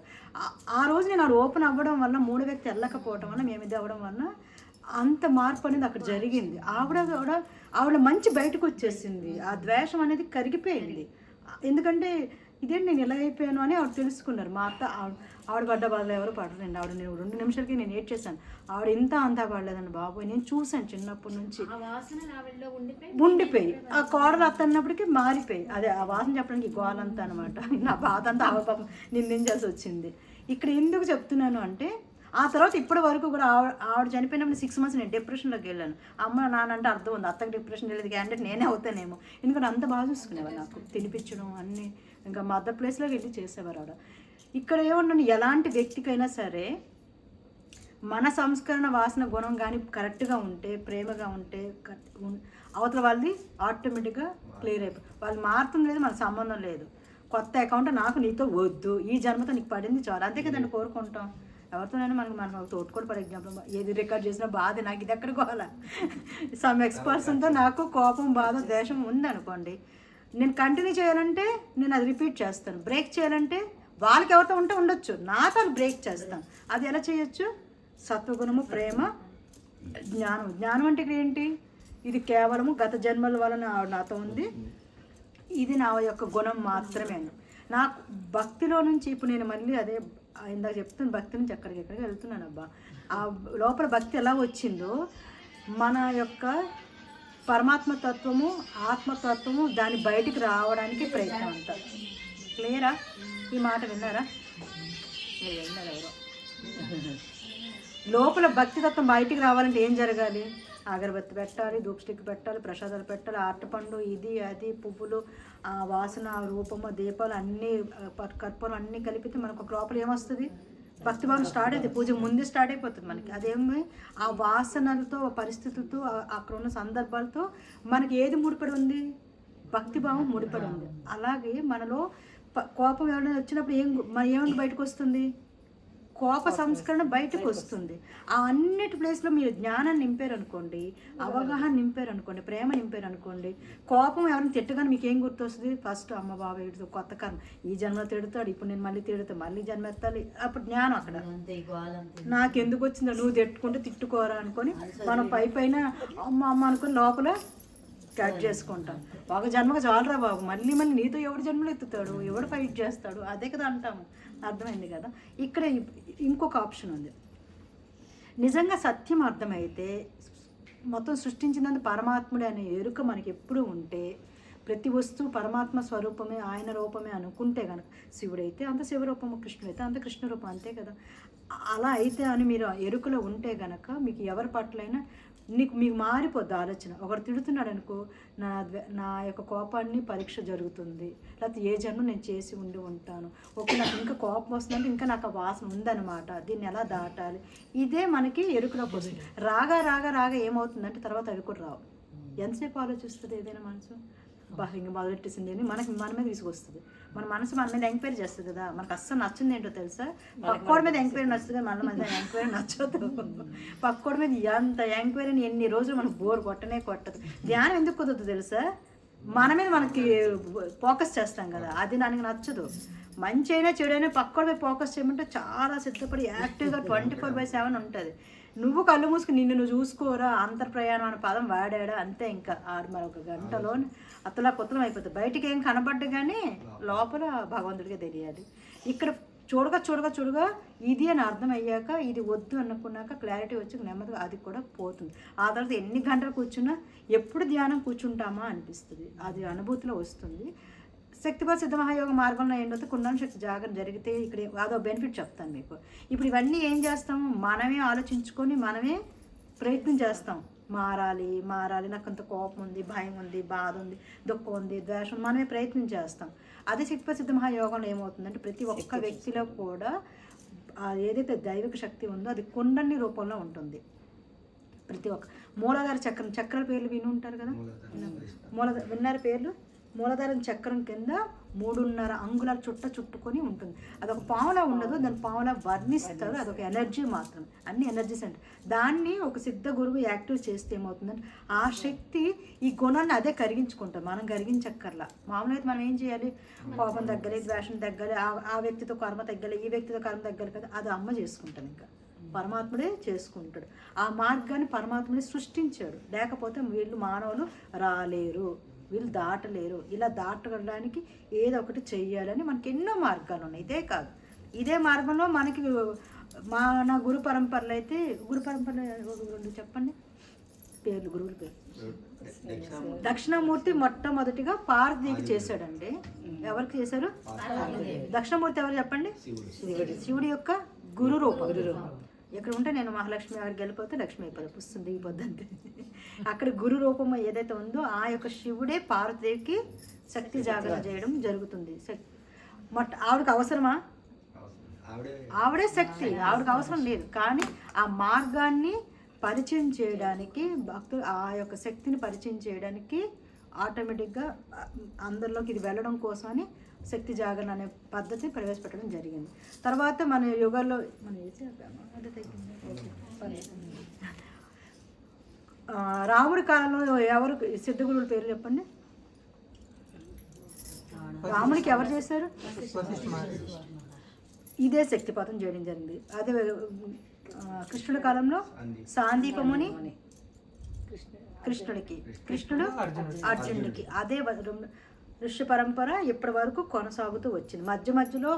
ఆ రోజు నేను ఆవిడ ఓపెన్ అవ్వడం వల్ల, 3 వ్యక్తి వెళ్ళకపోవడం వల్ల, మేము ఇది అవ్వడం వల్ల అంత మార్పు అనేది అక్కడ జరిగింది. ఆవిడ మంచి బయటకు వచ్చేసింది, ఆ ద్వేషం అనేది కరిగిపోయింది. ఎందుకంటే ఇదేంటి నేను ఎలా అయిపోయాను అని ఆవిడ తెలుసుకున్నారు. మా అత్త ఆవిడ పడ్డ బాధలు ఎవరు పడరండి. ఆవిడ నేను 2 నిమిషాలకి నేను ఏడ్ చేశాను, ఆవిడ ఇంత అంతా పడలేదండి బాబు, నేను చూశాను చిన్నప్పటి నుంచి ఉండిపోయి. ఆ కోడలు అత్త అన్నప్పటికీ మారిపోయి, అదే ఆ వాసన చెప్పడానికి గోలంతా అనమాట. నా బాధ అంతా ఆవిడ పాపం నిందించాల్సి వచ్చింది. ఇక్కడ ఎందుకు చెప్తున్నాను అంటే, ఆ తర్వాత ఇప్పటి వరకు కూడా ఆవిడ చనిపోయినప్పుడు 6 months నేను డిప్రెషన్లోకి వెళ్ళాను. అమ్మ నాన్న అంటే అర్థం ఉంది, అత్తకి డిప్రెషన్ వెళ్ళేది క్యాండిడేట్ నేనే అవుతానేమో, ఎందుకంటే అంత బాగా చూసుకునేవారు, నాకు తినిపించడం అన్నీ, ఇంకా మదర్ ప్లేస్లోకి వెళ్ళి చేసేవారు ఆవిడ. ఇక్కడ ఏమన్నాను, ఎలాంటి వ్యక్తికైనా సరే మన సంస్కరణ వాసన గుణం కానీ కరెక్ట్గా ఉంటే, ప్రేమగా ఉంటే, అవతల వాళ్ళది ఆటోమేటిక్గా క్లియర్ అయిపోయి వాళ్ళు మారుతుంది లేదు, మనకు సంబంధం లేదు. కొత్త అకౌంట్ నాకు నీతో వద్దు, ఈ జన్మతో నీకు పడింది చాలు, అంతే కదండి కోరుకుంటాం. ఎవరితోనైనా మనం తోడుకోడు. ఫర్ ఎగ్జాంపుల్ ఏది రికార్డ్ చేసినా బాధ, నాకు ఇది ఎక్కడ కోవాలా, సమ్ ఎక్స్పర్సన్తో నాకు కోపం బాధ ద్వేషం ఉందనుకోండి, నేను కంటిన్యూ చేయాలంటే నేను అది రిపీట్ చేస్తాను, బ్రేక్ చేయాలంటే వాళ్ళకి ఎవరితో ఉంటే ఉండొచ్చు, నాతో బ్రేక్ చేస్తాను. అది ఎలా చేయొచ్చు, సత్వగుణము, ప్రేమ, జ్ఞానం. జ్ఞానం అంటే ఏంటి, ఇది కేవలము గత జన్మల వలన నాతో ఉంది, ఇది నా యొక్క గుణం మాత్రమే. నాకు భక్తిలో నుంచి ఇప్పుడు నేను మళ్ళీ అదే ఇందాక చెప్తున్న భక్తి నుంచి ఎక్కడికి వెళ్తున్నాను అబ్బా. ఆ లోపల భక్తి ఎలా వచ్చిందో, మన యొక్క పరమాత్మతత్వము, ఆత్మతత్వము దాన్ని బయటికి రావడానికి ప్రయత్నం అంటారు. క్లియరా? ఈ మాట విన్నారా? విన్నారా? లోపల భక్తితత్వం బయటికి రావాలంటే ఏం జరగాలి, అగరబత్తి పెట్టాలి, ధూప్ స్టిక్ పెట్టాలి, ప్రసాదాలు పెట్టాలి, అరటిపండు ఇది అది పువ్వులు వాసన రూపము దీపాలు అన్నీ కర్పూరం అన్నీ కలిపితే మనకు ఒక లోపల ఏమొస్తుంది, భక్తిభావం స్టార్ట్ అవుతుంది. పూజకు ముందే స్టార్ట్ అయిపోతుంది మనకి. అదేమి ఆ వాసనలతో పరిస్థితులతో అక్కడ ఉన్న సందర్భాలతో మనకి ఏది ముడిపడి ఉంది, భక్తిభావం ముడిపడి ఉంది. అలాగే మనలో కోపం ఎవరైనా వచ్చినప్పుడు ఏమని బయటకు వస్తుంది, కోప సంస్కరణ బయటకు వస్తుంది. ఆ అన్నిటి ప్లేస్లో మీరు జ్ఞానాన్ని నింపారనుకోండి, అవగాహన నింపారనుకోండి, ప్రేమ నింపారనుకోండి, కోపం ఎవరైనా తిట్టగానే మీకు ఏం గుర్తొస్తుంది, ఫస్ట్ అమ్మ బాబా వీడితో కొత్త కర్మ, ఈ జన్మలో తిడతాడు, ఇప్పుడు నేను మళ్ళీ తిడతాను, మళ్ళీ జన్మ ఎత్తాలి. అప్పుడు జ్ఞానం అక్కడ నాకెందుకు వచ్చిందో, నువ్వు తిట్టుకుంటే తిట్టుకోరా అనుకొని మనం పైన అమ్మ అమ్మ అనుకుని లోపల కట్ చేసుకుంటాం. ఒక జన్మగా చాలరా బాబు, మళ్ళీ నీతో ఎవడు జన్మలు ఎత్తుతాడు, ఎవడు ఫైట్ చేస్తాడు, అదే కదా అంటాము. అర్థమైంది కదా. ఇక్కడ ఇంకొక ఆప్షన్ ఉంది. నిజంగా సత్యం అర్థమైతే మొత్తం సృష్టించినందుకు పరమాత్ముడే అనే ఎరుక మనకి ఎప్పుడు ఉంటే, ప్రతి వస్తువు పరమాత్మ స్వరూపమే, ఆయన రూపమే అనుకుంటే కనుక, శివుడైతే అంత శివరూపము, కృష్ణుడైతే అంత కృష్ణ రూపం, అంతే కదా. అలా అయితే అని మీరు ఎరుకలో ఉంటే గనక మీకు ఎవరి పట్లైనా మీకు మారిపోద్ది ఆలోచన. ఒకరు తిడుతున్నాడు అనుకో, నా యొక్క కోపాన్ని పరీక్ష జరుగుతుంది, లేకపోతే ఏ జన్మ నేను చేసి ఉంటాను, ఓకే నాకు ఇంకా కోపం వస్తుందంటే ఇంకా నాకు ఆ వాసన ఉందన్నమాట, దీన్ని ఎలా దాటాలి, ఇదే మనకి ఎరుకులోకి వస్తుంది. రాగా రాగా రాగా ఏమవుతుందంటే తర్వాత అవి కూడా రావు. ఎంతసేపు ఆలోచిస్తుంది ఏదైనా మనసు, ఇంక మొదలెట్టేసింది అని మన మీద తీసుకొస్తుంది. మన మనసు మన మీద ఎంక్వైరీ చేస్తుంది కదా. మనకు అస్సలు నచ్చింది ఏంటో తెలుసా, పక్కోడి మీద ఎంక్వైరీ నచ్చుతుంది, మన మీద ఎంక్వైరీ నచ్చదు. పక్కోడి మీద ఎంత ఎంక్వైరీని ఎన్ని రోజులు మనకు బోర్ కొట్టదు. ధ్యానం ఎందుకు కుదరదు తెలుసా, మన మీద మనకి ఫోకస్ చేస్తాం కదా, అది నాకు నచ్చదు. మంచి అయినా చెడైనా పక్కోడి మీద ఫోకస్ చేయమంటే చాలా సిద్ధపడి యాక్టివ్గా 24/7 ఉంటుంది. నువ్వు కళ్ళు మూసుకుని నిన్ను నువ్వు చూసుకోరా, అంతర్ప్రయాణం అనే పదం వాడాడా అంతే. ఇంకా మరొక గంటలో అతలా కొత్తలం అయిపోతుంది. బయటికి ఏం కనబడ్డా కానీ లోపల భగవంతుడిగా తెలియాలి. ఇక్కడ చూడగా ఇది అని అర్థం అయ్యాక, ఇది వద్దు అనుకున్నాక క్లారిటీ వచ్చి నెమ్మదిగా అది కూడా పోతుంది. ఆ తర్వాత ఎన్ని గంటలు కూర్చున్నా ఎప్పుడు ధ్యానం కూర్చుంటామా అనిపిస్తుంది, అది అనుభూతిలో వస్తుంది. శక్తిపాత సిద్ధ మహాయోగ మార్గంలో ఏంటంటే కుండల శక్తి జాగరణ జరిగితే ఇక్కడ అదో బెనిఫిట్ చెప్తాను మీకు. ఇప్పుడు ఇవన్నీ ఏం చేస్తాము, మనమే ఆలోచించుకొని మనమే ప్రయత్నం చేస్తాం. మారాలి నాకు అంత కోపం ఉంది, భయం ఉంది, బాధ ఉంది, దుఃఖం ఉంది, ద్వేషం, మనమే ప్రయత్నం చేస్తాం. అదే శక్తిపాత సిద్ధ మహాయోగంలో ఏమవుతుందంటే ప్రతి ఒక్క వ్యక్తిలో కూడా ఏదైతే దైవిక శక్తి ఉందో అది కుండలి రూపంలో ఉంటుంది. ప్రతి ఒక్క మూలాధార చక్రాల పేర్లు విని ఉంటారు కదా, విన్నారు పేర్లు. మూలధారం చక్రం కింద 3.5 అంగుళాల చుట్టుకొని ఉంటుంది. అదొక పావులా ఉండదు, దాని పావులా వర్ణిస్తారు, అదొక ఎనర్జీ మాత్రమే, అన్ని ఎనర్జీ సెంటర్. దాన్ని ఒక సిద్ధ గురువు యాక్టివ్ చేస్తే ఏమవుతుందంటే ఆ శక్తి ఈ గుణాన్ని అదే కరిగించుకుంటాం, మనం కరిగించక్కర్లా. మామూలుగా అయితే మనం ఏం చేయాలి, కోపం తగ్గాలి, ద్వేషం తగ్గాలి, ఆ వ్యక్తితో కర్మ తగ్గాలి, ఈ వ్యక్తితో కర్మ తగ్గాలి కదా, అది అమ్మ చేసుకుంటాను, ఇంకా పరమాత్ముడే చేసుకుంటాడు. ఆ మార్గాన్ని పరమాత్ముడే సృష్టించాడు, లేకపోతే వీళ్ళు మానవులు రాలేరు, వీళ్ళు దాటలేరు. ఇలా దాటడానికి ఏదో ఒకటి చెయ్యాలని మనకి ఎన్నో మార్గాలు ఉన్నాయి. ఇదే కాదు, ఇదే మార్గంలో మనకి మన గురు పరంపరలు అయితే, గురు పరంపరలు 2 చెప్పండి పేర్లు, గురువుల పేరు. దక్షిణామూర్తి మొట్టమొదటిగా పార్వతీకి చేశాడండి. ఎవరికి చేశారు? దక్షిణామూర్తి ఎవరు చెప్పండి? శివుడి యొక్క గురు రూపం. ఇక్కడ ఉంటే నేను మహాలక్ష్మి గారికి వెళ్ళిపోతే లక్ష్మి అయిపోతుంది, పుస్తుంది దిగిపోద్ది అంతే. అక్కడ గురు రూపం ఏదైతే ఉందో ఆ యొక్క శివుడే పార్వతీకి శక్తి జాగరణ చేయడం జరుగుతుంది. ఆవిడకి అవసరమా? ఆవిడే శక్తి, ఆవిడకి అవసరం లేదు. కానీ ఆ మార్గాన్ని పరిచయం చేయడానికి, భక్తులు ఆ యొక్క శక్తిని పరిచయం చేయడానికి ఆటోమేటిక్గా అందరిలోకి ఇది వెళ్ళడం కోసమని శక్తి జాగరణ అనే పద్ధతిని ప్రవేశపెట్టడం జరిగింది. తర్వాత మన యుగాల్లో రాముడి కాలంలో ఎవరు సిద్ధగురువుల పేరు చెప్పండి. రాముడికి ఎవరు చేశారు? ఇదే శక్తిపాతం చేయడం జరిగింది. అదే కృష్ణుడి కాలంలో సాందీపముని కృష్ణుడు అర్జునుడికి. అదే ఋషి పరంపర ఇప్పటి వరకు కొనసాగుతూ వచ్చింది. మధ్యలో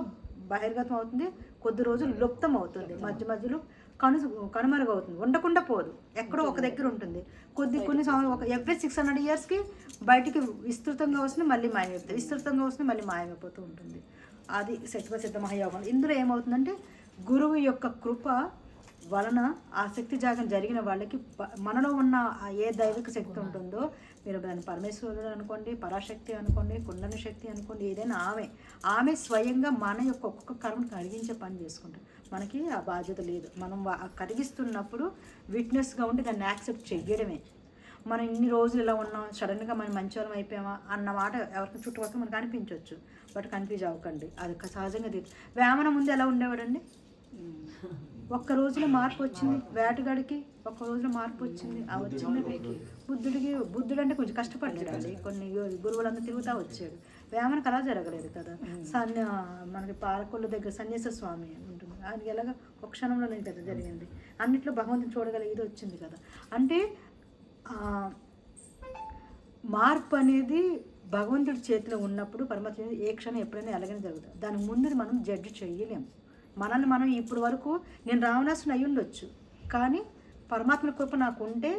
బహిర్గతం అవుతుంది, కొద్ది రోజులు లుప్తం అవుతుంది, మధ్యలో కనుమరుగవుతుంది, ఉండకుండా పోదు, ఎక్కడో ఒక దగ్గర ఉంటుంది. కొన్ని సంవత్సరాలు ఎవ్రీ 600 yearsకి బయటికి విస్తృతంగా వస్తుంది, మళ్ళీ మాయమైపోతుంది, విస్తృతంగా వస్తుంది, మళ్ళీ మాయమైపోతూ ఉంటుంది. అది శక్తిపాత సిద్ధ మహాయోగం. ఇందులో ఏమవుతుందంటే గురువు యొక్క కృప వలన ఆ శక్తి జాగం జరిగిన వాళ్ళకి మనలో ఉన్న ఏ దైవిక శక్తి ఉంటుందో, మీరు దాన్ని పరమేశ్వరుడు అనుకోండి, పరాశక్తి అనుకోండి, కుండల శక్తి అనుకోండి, ఏదైనా ఆమె స్వయంగా మన యొక్క ఒక్కొక్క కర్మను కరిగించే పని చేసుకుంటారు. మనకి ఆ బాధ్యత లేదు. మనం కరిగిస్తున్నప్పుడు విట్నెస్గా ఉండి దాన్ని యాక్సెప్ట్ చేయడమే. మనం ఇన్ని రోజులు ఇలా ఉన్నాం, సడన్గా మనం మంచివాళ్ళం అయిపోయామా అన్న మాట ఎవరికి చుట్టుపక్కల మనకు అనిపించవచ్చు. బట్ కన్ఫ్యూజ్ అవ్వకండి, అది సహజంగా వేమన ముందు ఎలా ఉండేవాడండి? ఒక్క రోజులో మార్పు వచ్చింది. వేటగాడికి ఒక్క రోజులో మార్పు వచ్చింది. ఆ వచ్చింది బుద్ధుడు అంటే కొంచెం కష్టపడ్డాడు, కొన్ని గురువులందరూ తిరుగుతూ వచ్చాడు. వేమనకు అలా జరగలేదు కదా. మనకి పాలకొల్లు దగ్గర సన్యాస స్వామి ఉంటుంది, ఆయనకి ఎలాగ ఒక క్షణంలోనే కదా జరిగింది. అన్నిట్లో భగవంతుని చూడగలిగే ఇది వచ్చింది కదా. అంటే మార్పు అనేది భగవంతుడి చేతిలో ఉన్నప్పుడు పరమాత్మ ఏ క్షణం ఎప్పుడైనా ఎలాగైనా జరుగుతుంది. దానికి ముందు మనం జడ్జి చేయలేము. మనల్ని మనం ఇప్పుడు వరకు నేను రావణాసుని అయి ఉండొచ్చు, కానీ పరమాత్మ కృప నాకు ఉంటే,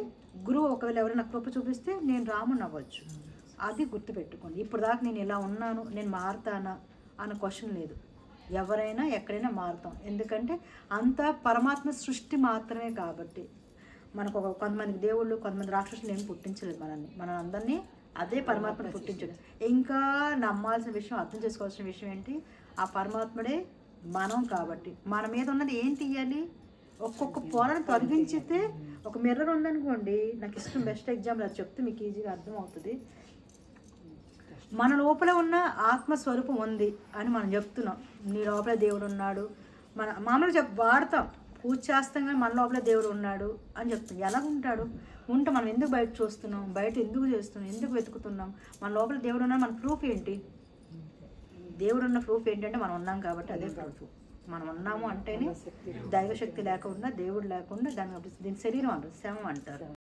గురువు ఒకవేళ ఎవరైనా కృప చూపిస్తే నేను రాముని అవ్వచ్చు. అది గుర్తుపెట్టుకోండి. ఇప్పుడు దాకా నేను ఇలా ఉన్నాను, నేను మారుతానా అన్న క్వశ్చన్ లేదు. ఎవరైనా ఎక్కడైనా మారుతాం, ఎందుకంటే అంతా పరమాత్మ సృష్టి మాత్రమే. కాబట్టి మనకు కొంతమంది దేవుళ్ళు, కొంతమంది రాక్షసులు ఏం పుట్టించలేదు మన అందరినీ. అదే పరమాత్మను పుట్టించడం. ఇంకా నమ్మాల్సిన విషయం, అర్థం చేసుకోవాల్సిన విషయం ఏంటి, ఆ పరమాత్ముడే మనం. కాబట్టి మన మీద ఉన్నది ఏం తీయాలి? ఒక్కొక్క పొరను తొలగించితే, ఒక మిర్రర్ ఉందనుకోండి, నాకు ఇష్టం బెస్ట్ ఎగ్జాంపుల్ అది చెప్తే మీకు ఈజీగా అర్థమవుతుంది. మన లోపల ఉన్న ఆత్మస్వరూపం ఉంది అని మనం చెప్తున్నాం. నీ లోపల దేవుడు ఉన్నాడు, మన మామూలుగా వాడతాం, పూజ చేస్తాం, కానీ మన లోపల దేవుడు ఉన్నాడు అని చెప్తాం. ఎలా ఉంటాడు? ఉంటే మనం ఎందుకు బయట చూస్తున్నాం, బయట ఎందుకు చేస్తున్నాం, ఎందుకు వెతుకుతున్నాం? మన లోపల దేవుడు ఉన్నాడు. మన ప్రూఫ్ ఏంటి? దేవుడు ఉన్న ప్రూఫ్ ఏంటంటే మనం ఉన్నాం కాబట్టి అదే ప్రూఫ్. మనం ఉన్నాము అంటేనే, దైవశక్తి లేకుండా, దేవుడు లేకుండా, దీని శరీరం అంటారు, శవం అంటారు.